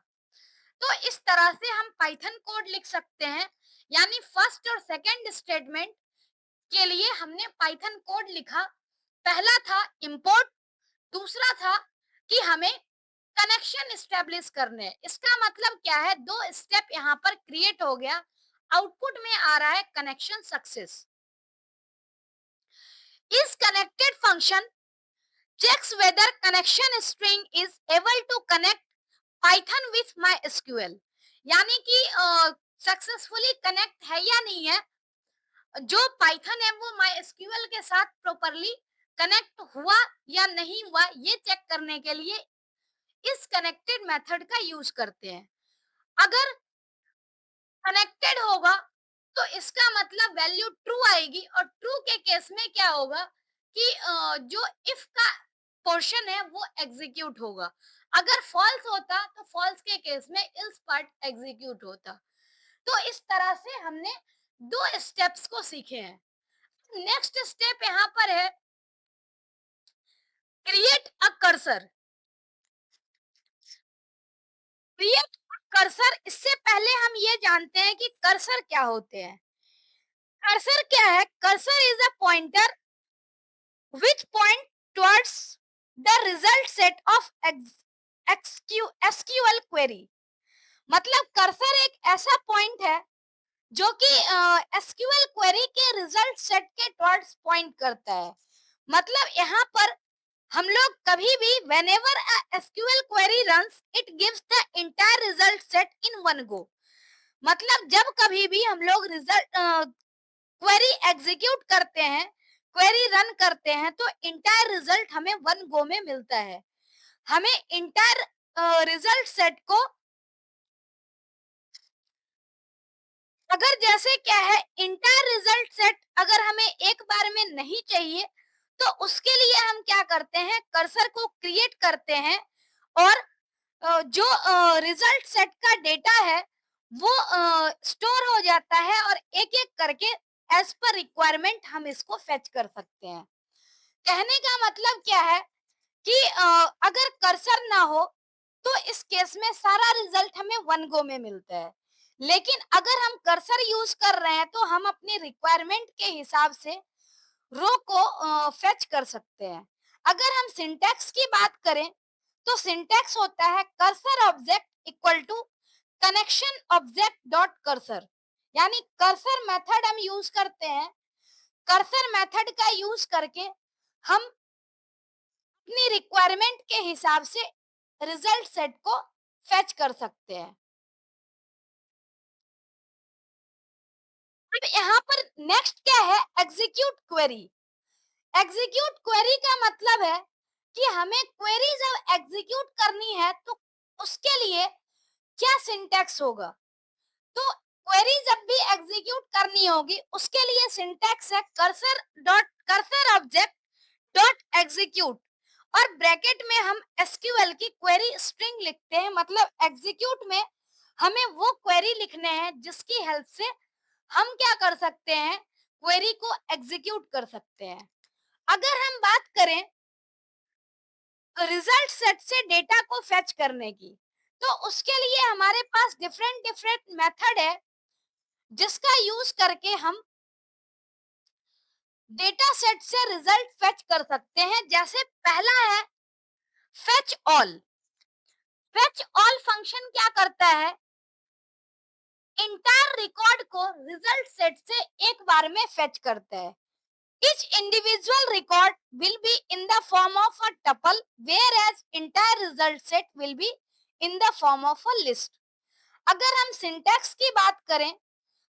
Speaker 1: तो इस तरह से हम पाइथन कोड लिख सकते हैं, यानी फर्स्ट और सेकंड स्टेटमेंट के लिए हमने पाइथन कोड लिखा। पहला था इंपोर्ट, दूसरा था कि हमें कनेक्शन स्टेब्लिश करने। इसका मतलब क्या है, दो स्टेप यहाँ पर क्रिएट हो गया, आउटपुट में आ रहा है कनेक्शन सक्सेस। इस connected function checks whether connection string is able to connect Python with MySQL, यानी कि सक्सेसफुली कनेक्ट है या नहीं है। जो पाइथन है वो माइस्क्यूएल के साथ प्रॉपरली कनेक्ट हुआ या नहीं हुआ, ये चेक करने के लिए इस कनेक्टेड मेथड का यूज करते हैं। अगर कनेक्टेड होगा तो इसका मतलब वैल्यू ट्रू आएगी, और ट्रू के केस में क्या होगा कि जो इफ का पोर्शन है वो एग्जीक्यूट होगा। अगर फॉल्स होता तो फॉल्स के केस में इल्स पार्ट एग्जीक्यूट होता। तो इस तरह से हमने दो स्टेप्स को सीखे हैं। नेक्स्ट स्टेप यहाँ पर है create a cursor. Create cursor, इससे पहले हम ये जानते हैं कि कर्सर क्या होते हैं। कर्सर क्या है? Cursor is a pointer which point towards the result set of SQL query। मतलब कर्सर एक ऐसा पॉइंट है जो कि एसक्यूएल क्वेरी के रिजल्ट सेट के टुवर्ड्स पॉइंट करता है। मतलब यहाँ पर हम लोग कभी भी whenever a SQL query runs it gives the entire result set in one go। मतलब जब कभी भी हम लोग रिजल्ट क्वेरी एग्जीक्यूट करते हैं, क्वेरी रन करते हैं, तो इंटायर रिजल्ट हमें वन गो में मिलता है। हमें इंटायर रिजल्ट सेट को, अगर जैसे क्या है, इंटायर रिजल्ट सेट अगर हमें एक बार में नहीं चाहिए तो उसके लिए हम क्या करते हैं, कर्सर को क्रिएट करते हैं और जो रिजल्ट सेट का डेटा है वो स्टोर हो जाता है और एक एक करके एज पर रिक्वायरमेंट हम इसको फेच कर सकते हैं। कहने का मतलब क्या है कि अगर कर्सर ना हो तो इस केस में सारा रिजल्ट हमें वन गो में मिलता है। लेकिन अगर हम कर्सर यूज कर रहे हैं तो हम अपनी रिक्वायरमेंट के हिसाब से रो को फेच कर सकते हैं। अगर हम सिंटैक्स की बात करें तो सिंटैक्स होता है cursor object equal to connection object dot cursor. यानी कर्सर मेथड हम यूज करते हैं। कर्सर मेथड का यूज करके हम अपनी रिक्वायरमेंट के हिसाब से रिजल्ट सेट को फेच कर सकते हैं। अब यहाँ पर नेक्स्ट क्या है, एग्जीक्यूट क्वेरी। एग्जीक्यूट क्वेरी का मतलब है कि हमें क्वेरी जब एग्जीक्यूट करनी है तो उसके लिए क्या सिंटैक्स होगा। तो क्वेरी जब भी एग्जीक्यूट करनी होगी उसके लिए सिंटैक्स है cursor dot cursor object dot execute, और ब्रैकेट में हम एसक्यूएल की क्वेरी स्ट्रिंग लिखते हैं। मतलब एग्जीक्यूट में हमें वो क्वेरी लिखने हैं जिसकी हेल्प से हम क्या कर सकते हैं, क्वेरी को एग्जीक्यूट कर सकते हैं। अगर हम बात करें रिजल्ट सेट से डेटा को फेच करने की, तो उसके लिए हमारे पास डिफरेंट डिफरेंट मेथड है जिसका यूज करके हम डेटा सेट से रिजल्ट फेच कर सकते हैं। जैसे पहला है fetch all. Fetch all function क्या करता है, इंटायर रिकॉर्ड को रिजल्ट सेट से एक बार में फेच करता है। Each individual record will be in the form of a tuple, whereas entire result set will be in the form of a list। अगर हम सिंटैक्स की बात करें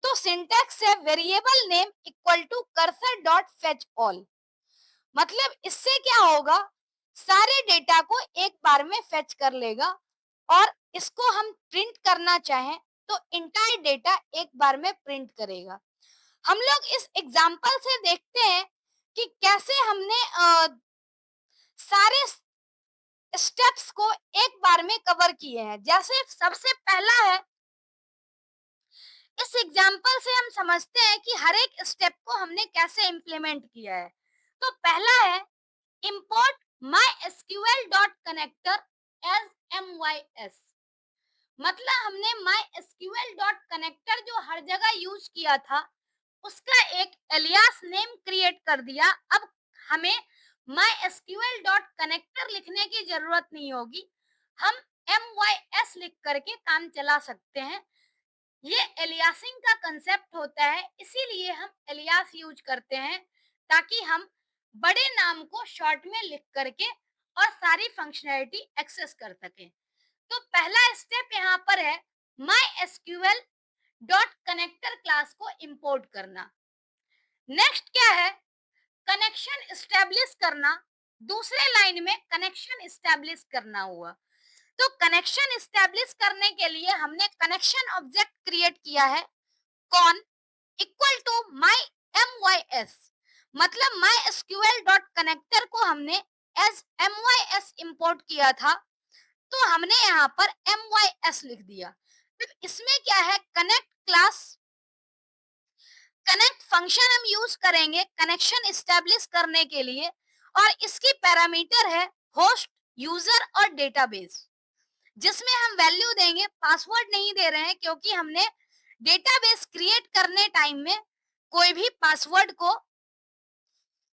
Speaker 1: तो सिंटैक्स है variable name equal to cursor dot fetch all. मतलब इससे क्या होगा, सारे डेटा को एक बार में फेच कर लेगा, और इसको हम प्रिंट करना चाहें तो इंटायर डेटा एक बार में प्रिंट करेगा। हम लोग इस एग्जाम्पल से देखते हैं कि कैसे हमने सारे स्टेप्स को एक बार में कवर किए हैं। जैसे सबसे पहला है, इस एग्जाम्पल से हम समझते हैं कि हर एक स्टेप को हमने कैसे इम्प्लीमेंट किया है। तो पहला है import mysql dot connector as MYS। मतलब हमने mysql डॉट कनेक्टर जो हर जगह यूज किया था उसका एक एलियास नेम क्रिएट कर दिया। अब हमें mysql डॉट कनेक्टर लिखने की जरूरत नहीं होगी, हम MYS लिख करके काम चला सकते हैं। ये एलियासिंग का कंसेप्ट होता है, इसीलिए हम एलियास यूज करते हैं ताकि हम बड़े नाम को शॉर्ट में लिख करके और सारी फंक्शनैलिटी एक्सेस कर सकें। तो पहला स्टेप यहाँ पर है mysql डॉट कनेक्टर क्लास को इंपोर्ट करना। नेक्स्ट क्या है, कनेक्शन स्टैब्लिश करना। दूसरे लाइन में कनेक्शन स्टैब्लिश करना हुआ। तो कनेक्शन स्टैब्लिश करने के लिए हमने कनेक्शन ऑब्जेक्ट क्रिएट किया है, con, equal to my M Y S, मतलब माई एसक्यूएल डॉट कनेक्टर को हमने as M Y S import किया था, तो हमने यहाँ पर एम वाई एस लिख दिया। तो इसमें क्या है, कनेक्ट क्लास, कनेक्ट फंक्शन हम यूज करेंगे कनेक्शन स्टैब्लिश करने के लिए, और इसकी पैरामीटर है होस्ट, यूजर और डेटाबेस, जिसमें हम वैल्यू देंगे, पासवर्ड नहीं दे रहे हैं क्योंकि हमने डेटाबेस क्रिएट करने टाइम में कोई भी पासवर्ड को,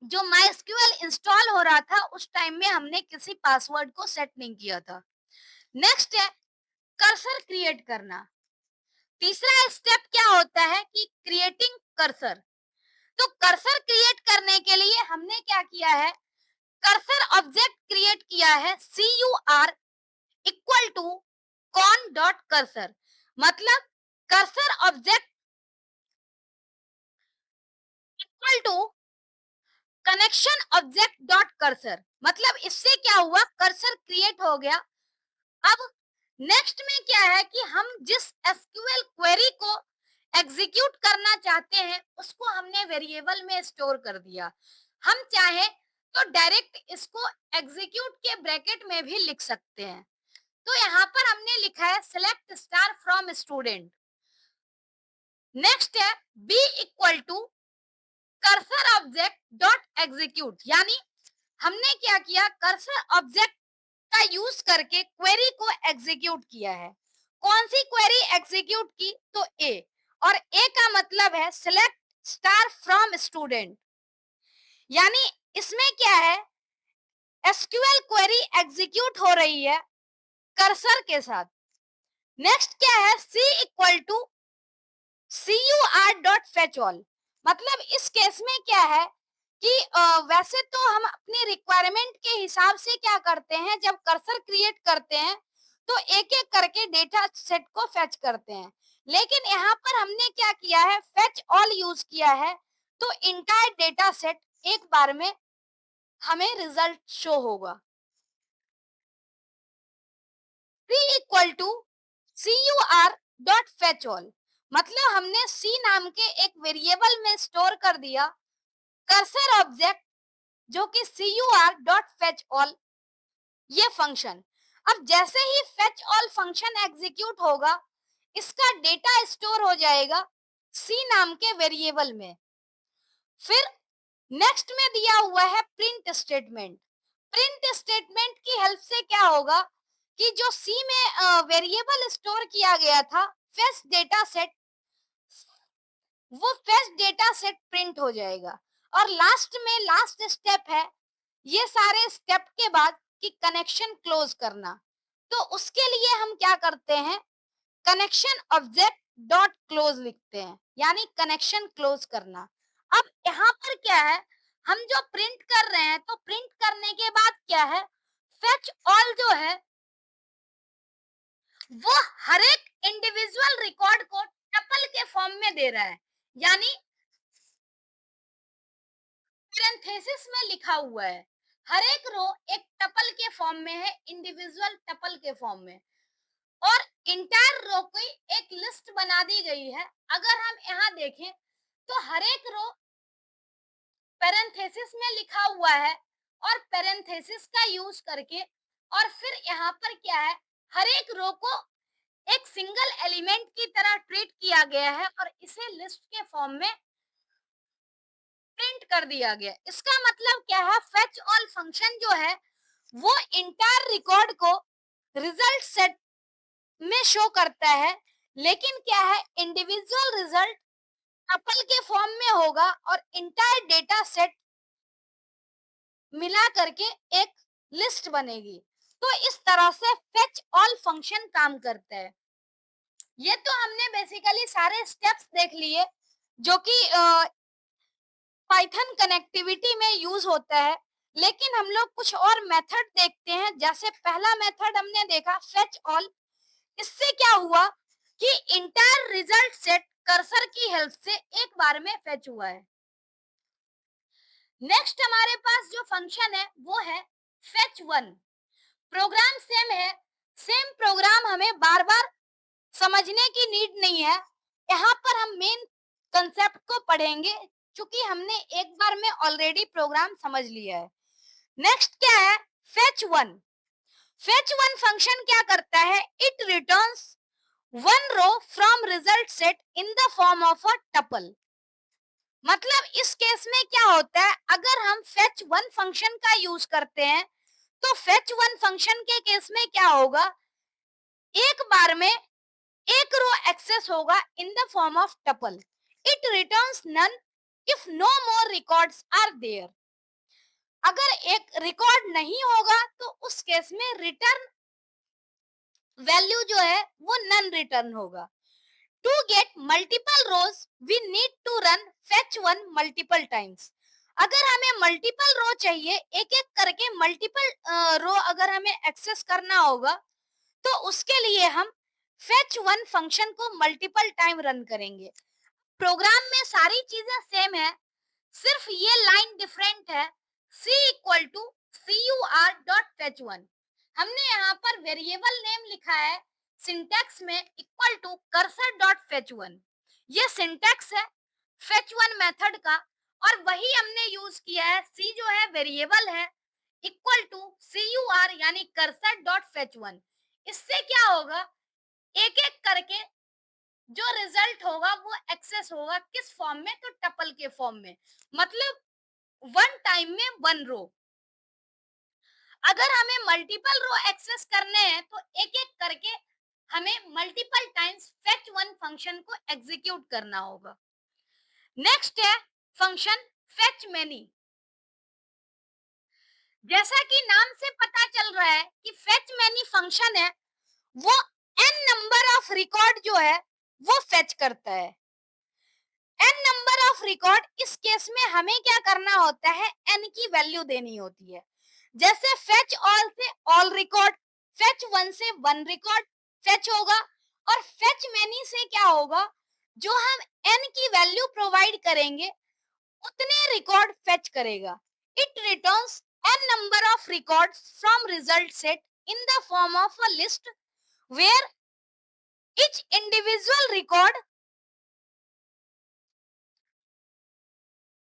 Speaker 1: जो माइस्क्यूएल इंस्टॉल हो रहा था उस टाइम में हमने किसी पासवर्ड को सेट नहीं किया था। नेक्स्ट है कर्सर क्रिएट करना। तीसरा स्टेप क्या होता है कि क्रिएटिंग कर्सर। तो कर्सर क्रिएट करने के लिए हमने क्या किया है, कर्सर ऑब्जेक्ट क्रिएट किया है CUR equal to con dot cursor, मतलब cursor object equal to connection object dot cursor, मतलब इससे क्या हुआ, कर्सर क्रिएट हो गया। अब नेक्स्ट में क्या है कि हम जिस एसक्यूएल क्वेरी को एग्जीक्यूट करना चाहते हैं उसको हमने वेरिएबल में स्टोर कर दिया। हम चाहे तो डायरेक्ट इसको एग्जीक्यूट के ब्रैकेट में भी लिख सकते हैं। तो यहाँ पर हमने लिखा है select star from student. Next है B equal to cursor object dot execute, यानी हमने क्या किया, कर्सर ऑब्जेक्ट का यूज करके क्वेरी को एग्जीक्यूट किया है। कौन सी क्वेरी एग्जीक्यूट की, तो ए, और ए का मतलब है सिलेक्ट स्टार फ्रॉम स्टूडेंट, यानी इसमें क्या है, एसक्यूएल क्वेरी एग्जीक्यूट हो रही है कर्सर के साथ। नेक्स्ट क्या है, C equal to CUR dot fetch all, मतलब इस केस में क्या है कि वैसे तो हम अपनी रिक्वायरमेंट के हिसाब से क्या करते हैं, जब कर्सर क्रिएट करते हैं तो एक एक करके डेटा सेट को फेच करते हैं, लेकिन यहाँ पर हमने क्या किया है, फेच ऑल यूज किया है, तो इंटायर डेटा सेट एक बार में हमें रिजल्ट शो होगा। p equal to CUR dot fetch all, मतलब हमने c नाम के एक वेरिएबल में स्टोर कर दिया कर्सर ऑब्जेक्ट जो कि CUR डॉट फेच ऑल ये फंक्शन। अब जैसे ही फेच ऑल फंक्शन एग्जीक्यूट होगा इसका डेटा स्टोर हो जाएगा सी नाम के वेरिएबल में। फिर नेक्स्ट में दिया हुआ है प्रिंट स्टेटमेंट। प्रिंट स्टेटमेंट की हेल्प से क्या होगा कि जो सी में वेरिएबल स्टोर किया गया था फेच डेटा सेट, वो फेच डेटा सेट प्रिंट हो जाएगा। और लास्ट में लास्ट स्टेप है ये सारे स्टेप के बाद कि कनेक्शन क्लोज करना। तो उसके लिए हम क्या करते हैं, कनेक्शन ऑब्जेक्ट डॉट क्लोज लिखते हैं, यानी कनेक्शन क्लोज करना। अब यहाँ पर क्या है, हम जो प्रिंट कर रहे हैं तो प्रिंट करने के बाद क्या है, फेच ऑल जो है वो हर एक इंडिविजुअल रिकॉर्ड को टपल के फॉर्म में दे रहा है, यानी पैरेंथेसिस में लिखा हुआ है, हर एक रो एक टपल के फॉर्म में है, इंडिविजुअल टपल के फॉर्म में, और इंटायर रो की एक लिस्ट बना दी गई है। अगर हम यहाँ देखें तो हर एक रो पैरेंथेसिस में लिखा हुआ है, और पैरेंथेसिस का यूज करके और फिर यहाँ पर क्या है, हर एक रो को एक सिंगल एलिमेंट की तरह ट्रीट किया गया है और इसे लिस्ट के फॉर्म में प्रिंट कर दिया गया। इसका मतलब क्या है, फेच ऑल फंक्शन जो है वो इंटायर रिकॉर्ड को रिजल्ट सेट में शो करता है, लेकिन क्या है, इंडिविजुअल रिजल्ट टपल के फॉर्म में होगा और इंटायर डेटा सेट मिला करके एक लिस्ट बनेगी। तो इस तरह से फेच ऑल फंक्शन काम करता है। ये तो हमने बेसिकली सारे स्टेप्स देख लिए जो कि पाइथन कनेक्टिविटी में यूज होता है, लेकिन हम लोग कुछ और मेथड देखते हैं। जैसे पहला मेथड हमने देखा फेच ऑल, इससे क्या हुआ कि इंटायर रिजल्ट सेट कर्सर की हेल्प से एक बार में फेच हुआ है। नेक्स्ट हमारे पास जो फंक्शन है वो है फेच वन। प्रोग्राम सेम है, सेम प्रोग्राम हमें बार बार समझने की नीड नहीं है। यहाँ पर हम मेन कंसेप्ट को पढ़ेंगे क्योंकि हमने एक बार में ऑलरेडी प्रोग्राम समझ लिया है। नेक्स्ट क्या है, fetch one. Fetch one function क्या करता है, it returns one row from result set in the form of a tuple. मतलब इस केस में क्या होता है, अगर हम फेच वन फंक्शन का यूज करते हैं तो फेच वन फंक्शन के केस में क्या होगा, एक बार में एक रो एक्सेस होगा in the form of tuple. It returns none if no more records are there. अगर एक रिकॉर्ड नहीं होगा तो उस केस में रिटर्न वैल्यू जो है वो नन रिटर्न होगा। To get multiple rows we need to run fetch one multiple times. अगर हमें मल्टीपल रो चाहिए, एक एक करके मल्टीपल रो अगर हमें एक्सेस करना होगा तो उसके लिए हम फेच वन फंक्शन को मल्टीपल टाइम रन करेंगे। प्रोग्राम में सारी चीजें सेम है, सिर्फ ये लाइन डिफरेंट है। c equal to cur dot fetch one. हमने यहाँ पर वेरिएबल नेम लिखा है सिंटैक्स में equal to cursor dot fetch one. ये सिंटैक्स है फेच वन मेथड का और वही हमने यूज किया है। c जो है वेरिएबल है, इक्वल टू cur यानी कर्सर डॉट फेच वन। इससे क्या होगा, एक एक करके जो रिजल्ट होगा वो एक्सेस होगा किस फॉर्म में, तो टपल के फॉर्म में। मतलब वन टाइम में वन रो। अगर हमें मल्टीपल रो एक्सेस करने हैं तो एक एक करके हमें multiple times fetch one function को एग्जीक्यूट करना होगा। नेक्स्ट है फंक्शन फेच मैनी। जैसा कि नाम से पता चल रहा है कि फेच मैनी फंक्शन है, वो n नंबर ऑफ रिकॉर्ड जो है वो फेच करता है। n नंबर ऑफ रिकॉर्ड, इस केस में हमें क्या करना होता है, n की वैल्यू देनी होती है। जैसे फेच ऑल से ऑल रिकॉर्ड, फेच वन से वन रिकॉर्ड फेच होगा और फेच मैनी से क्या होगा, जो हम n की वैल्यू प्रोवाइड करेंगे उतने रिकॉर्ड फेच करेगा। It returns n number of records from result set in the form of a list where each individual record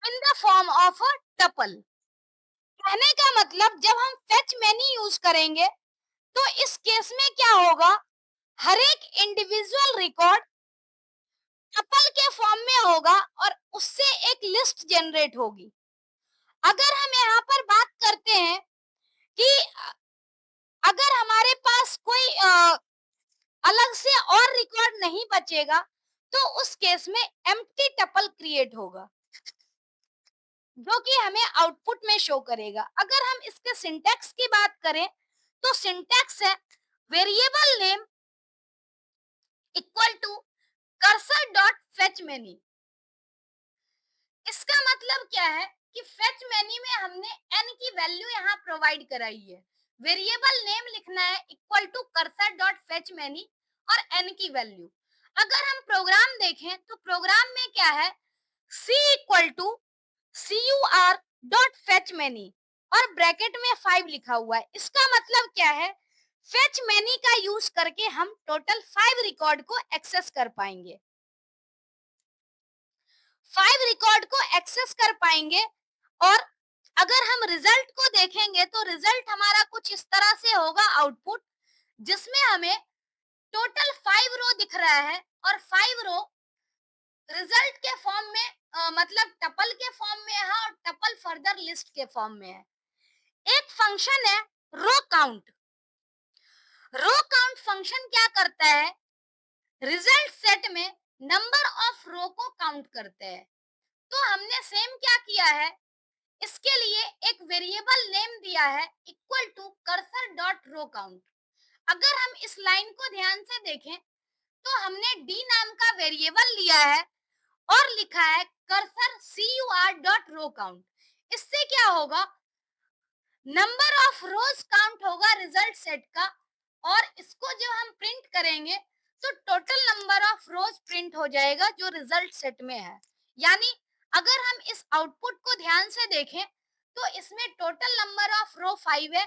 Speaker 1: in the form of a tuple। कहने का मतलब जब हम फेच मैनी यूज करेंगे तो इस केस में क्या होगा, हर एक इंडिविजुअल रिकॉर्ड टपल के फॉर्म में होगा और उससे एक लिस्ट जनरेट होगी। अगर हम यहाँ पर बात करते हैं कि अगर हमारे पास कोई अलग से और रिकॉर्ड नहीं बचेगा तो उस केस में एम्प्टी टपल क्रिएट होगा जो कि हमें आउटपुट में शो करेगा। अगर हम इसके सिंटैक्स की बात करें तो सिंटैक्स है variable name equal to cursor dot fetch many. इसका मतलब क्या है कि फेच मैनी में हमने n की वैल्यू यहाँ प्रोवाइड कराई है, वेरिएबल नेम लिखना है equal to cursor dot fetch many और n की वैल्यू। अगर हम प्रोग्राम देखें तो प्रोग्राम में क्या है, c equal to cur dot fetch many और ब्रैकेट में 5 लिखा हुआ है। इसका मतलब क्या है, फेच मैनी का यूज करके हम टोटल 5 रिकॉर्ड को एक्सेस कर पाएंगे। 5 रिकॉर्ड को एक्सेस कर पाएंगे और अगर हम रिजल्ट को देखेंगे तो रिजल्ट हमारा कुछ इस तरह से होगा आउटपुट, जिसमें हमें टोटल 5 रो दिख रहा है और 5 रो रिजल्ट के फॉर्म में मतलब टपल के फॉर्म में है और टपल फर्दर लिस्ट के फॉर्म में है। एक फंक्शन है row count. Row count function क्या करता है, रिजल्ट सेट में नंबर ऑफ रो को काउंट करते हैं। तो हमने सेम क्या किया है, इसके लिए एक वेरिएबल नेम दिया है equal to cursor dot row count. अगर हम इस लाइन को ध्यान से देखें तो हमने डी नाम का वेरिएबल लिया है और लिखा है cursor cur dot row count. इससे क्या होगा, नंबर ऑफ रोज काउंट होगा रिजल्ट सेट का और इसको जब हम प्रिंट करेंगे तो total number of rows print हो जाएगा जो रिजल्ट सेट में है। यानी अगर हम इस आउटपुट को ध्यान से देखें तो इसमें टोटल नंबर ऑफ रो 5 है,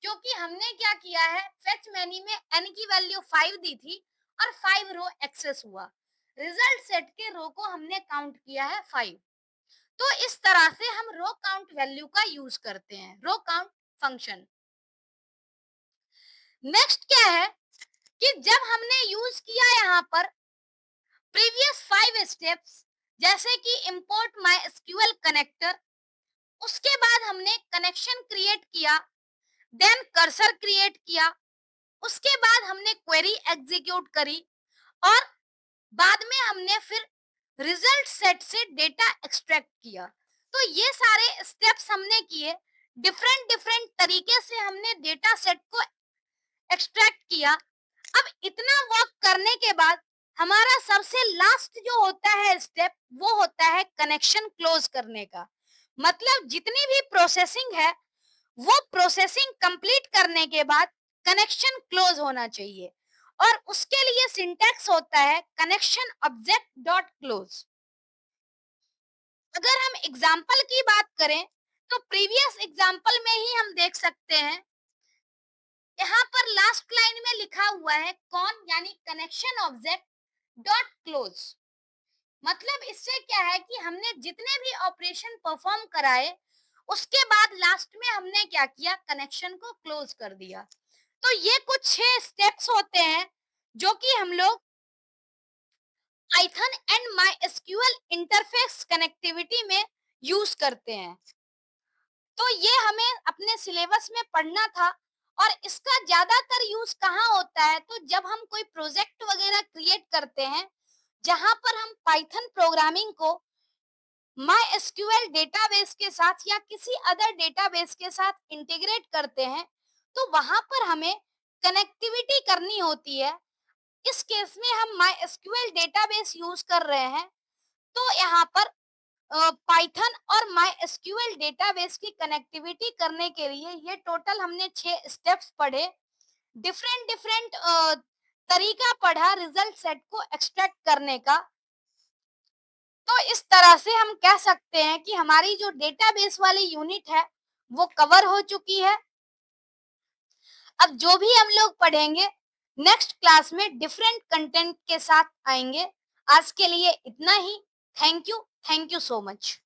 Speaker 1: क्योंकि हमने क्या किया है, फेच मैनी में n की वैल्यू 5 दी थी और 5 रो एक्सेस हुआ। रिजल्ट सेट के रो को हमने काउंट किया है 5। तो इस तरह से हम रो काउंट वैल्यू का यूज करते हैं, रो काउंट फंक्शन। नेक्स्ट क्या है कि जब हमने यूज किया यहाँ पर प्रीवियस 5 स्टेप्स, जैसे कि इंपोर्ट माई एसक्यूएल कनेक्टर, उसके बाद हमने कनेक्शन क्रिएट किया, देन कर्सर क्रिएट किया, उसके बाद हमने क्वेरी एग्जीक्यूट करी और बाद में हमने फिर रिजल्ट सेट से डेटा एक्सट्रैक्ट किया। तो ये सारे स्टेप्स हमने किए, डिफरेंट डिफरेंट तरीके से हमने डेटा सेट को एक्सट्रैक्ट किया। अब इतना वर्क करने के बाद हमारा सबसे लास्ट जो होता है स्टेप, वो होता है कनेक्शन क्लोज करने का। मतलब जितनी भी प्रोसेसिंग है वो प्रोसेसिंग कंप्लीट करने के बाद कनेक्शन क्लोज होना चाहिए, और उसके लिए सिंटैक्स होता है कनेक्शन ऑब्जेक्ट डॉट क्लोज। अगर हम एग्जाम्पल की बात करें तो प्रीवियस एग्जाम्पल में ही हम देख सकते हैं, यहाँ पर लास्ट लाइन में लिखा हुआ है कौन, यानी कनेक्शन ऑब्जेक्ट डॉट क्लोज। मतलब इससे क्या है कि हमने जितने भी ऑपरेशन परफॉर्म कराए उसके बाद लास्ट में हमने क्या किया, कनेक्शन को क्लोज कर दिया। तो ये कुछ 6 स्टेप्स होते हैं जो कि हम लोग Python and my SQL interface connectivity में यूज करते हैं। तो ये हमें अपने सिलेबस में पढ़ना था। और इसका ज्यादातर यूज कहाँ होता है, तो जब हम कोई प्रोजेक्ट वगैरह क्रिएट करते हैं जहां पर हम पाइथन प्रोग्रामिंग को माई एसक्यूएल डेटाबेस के साथ या किसी अदर डेटाबेस के साथ इंटीग्रेट करते हैं, तो वहां पर हमें कनेक्टिविटी करनी होती है। इस केस में हम माई एसक्यूएल डेटाबेस यूज कर रहे हैं, तो यहाँ पर पाइथन और माई एसक्यूएल डेटाबेस की कनेक्टिविटी करने के लिए ये टोटल हमने 6 स्टेप्स पढ़े, डिफरेंट डिफरेंट तरीका पढ़ा रिजल्ट सेट को एक्सट्रैक्ट करने का। तो इस तरह से हम कह सकते हैं कि हमारी जो डेटाबेस वाली यूनिट है वो कवर हो चुकी है। अब जो भी हम लोग पढ़ेंगे नेक्स्ट क्लास में डिफरेंट कंटेंट के साथ आएंगे। आज के लिए इतना ही। Thank you so much.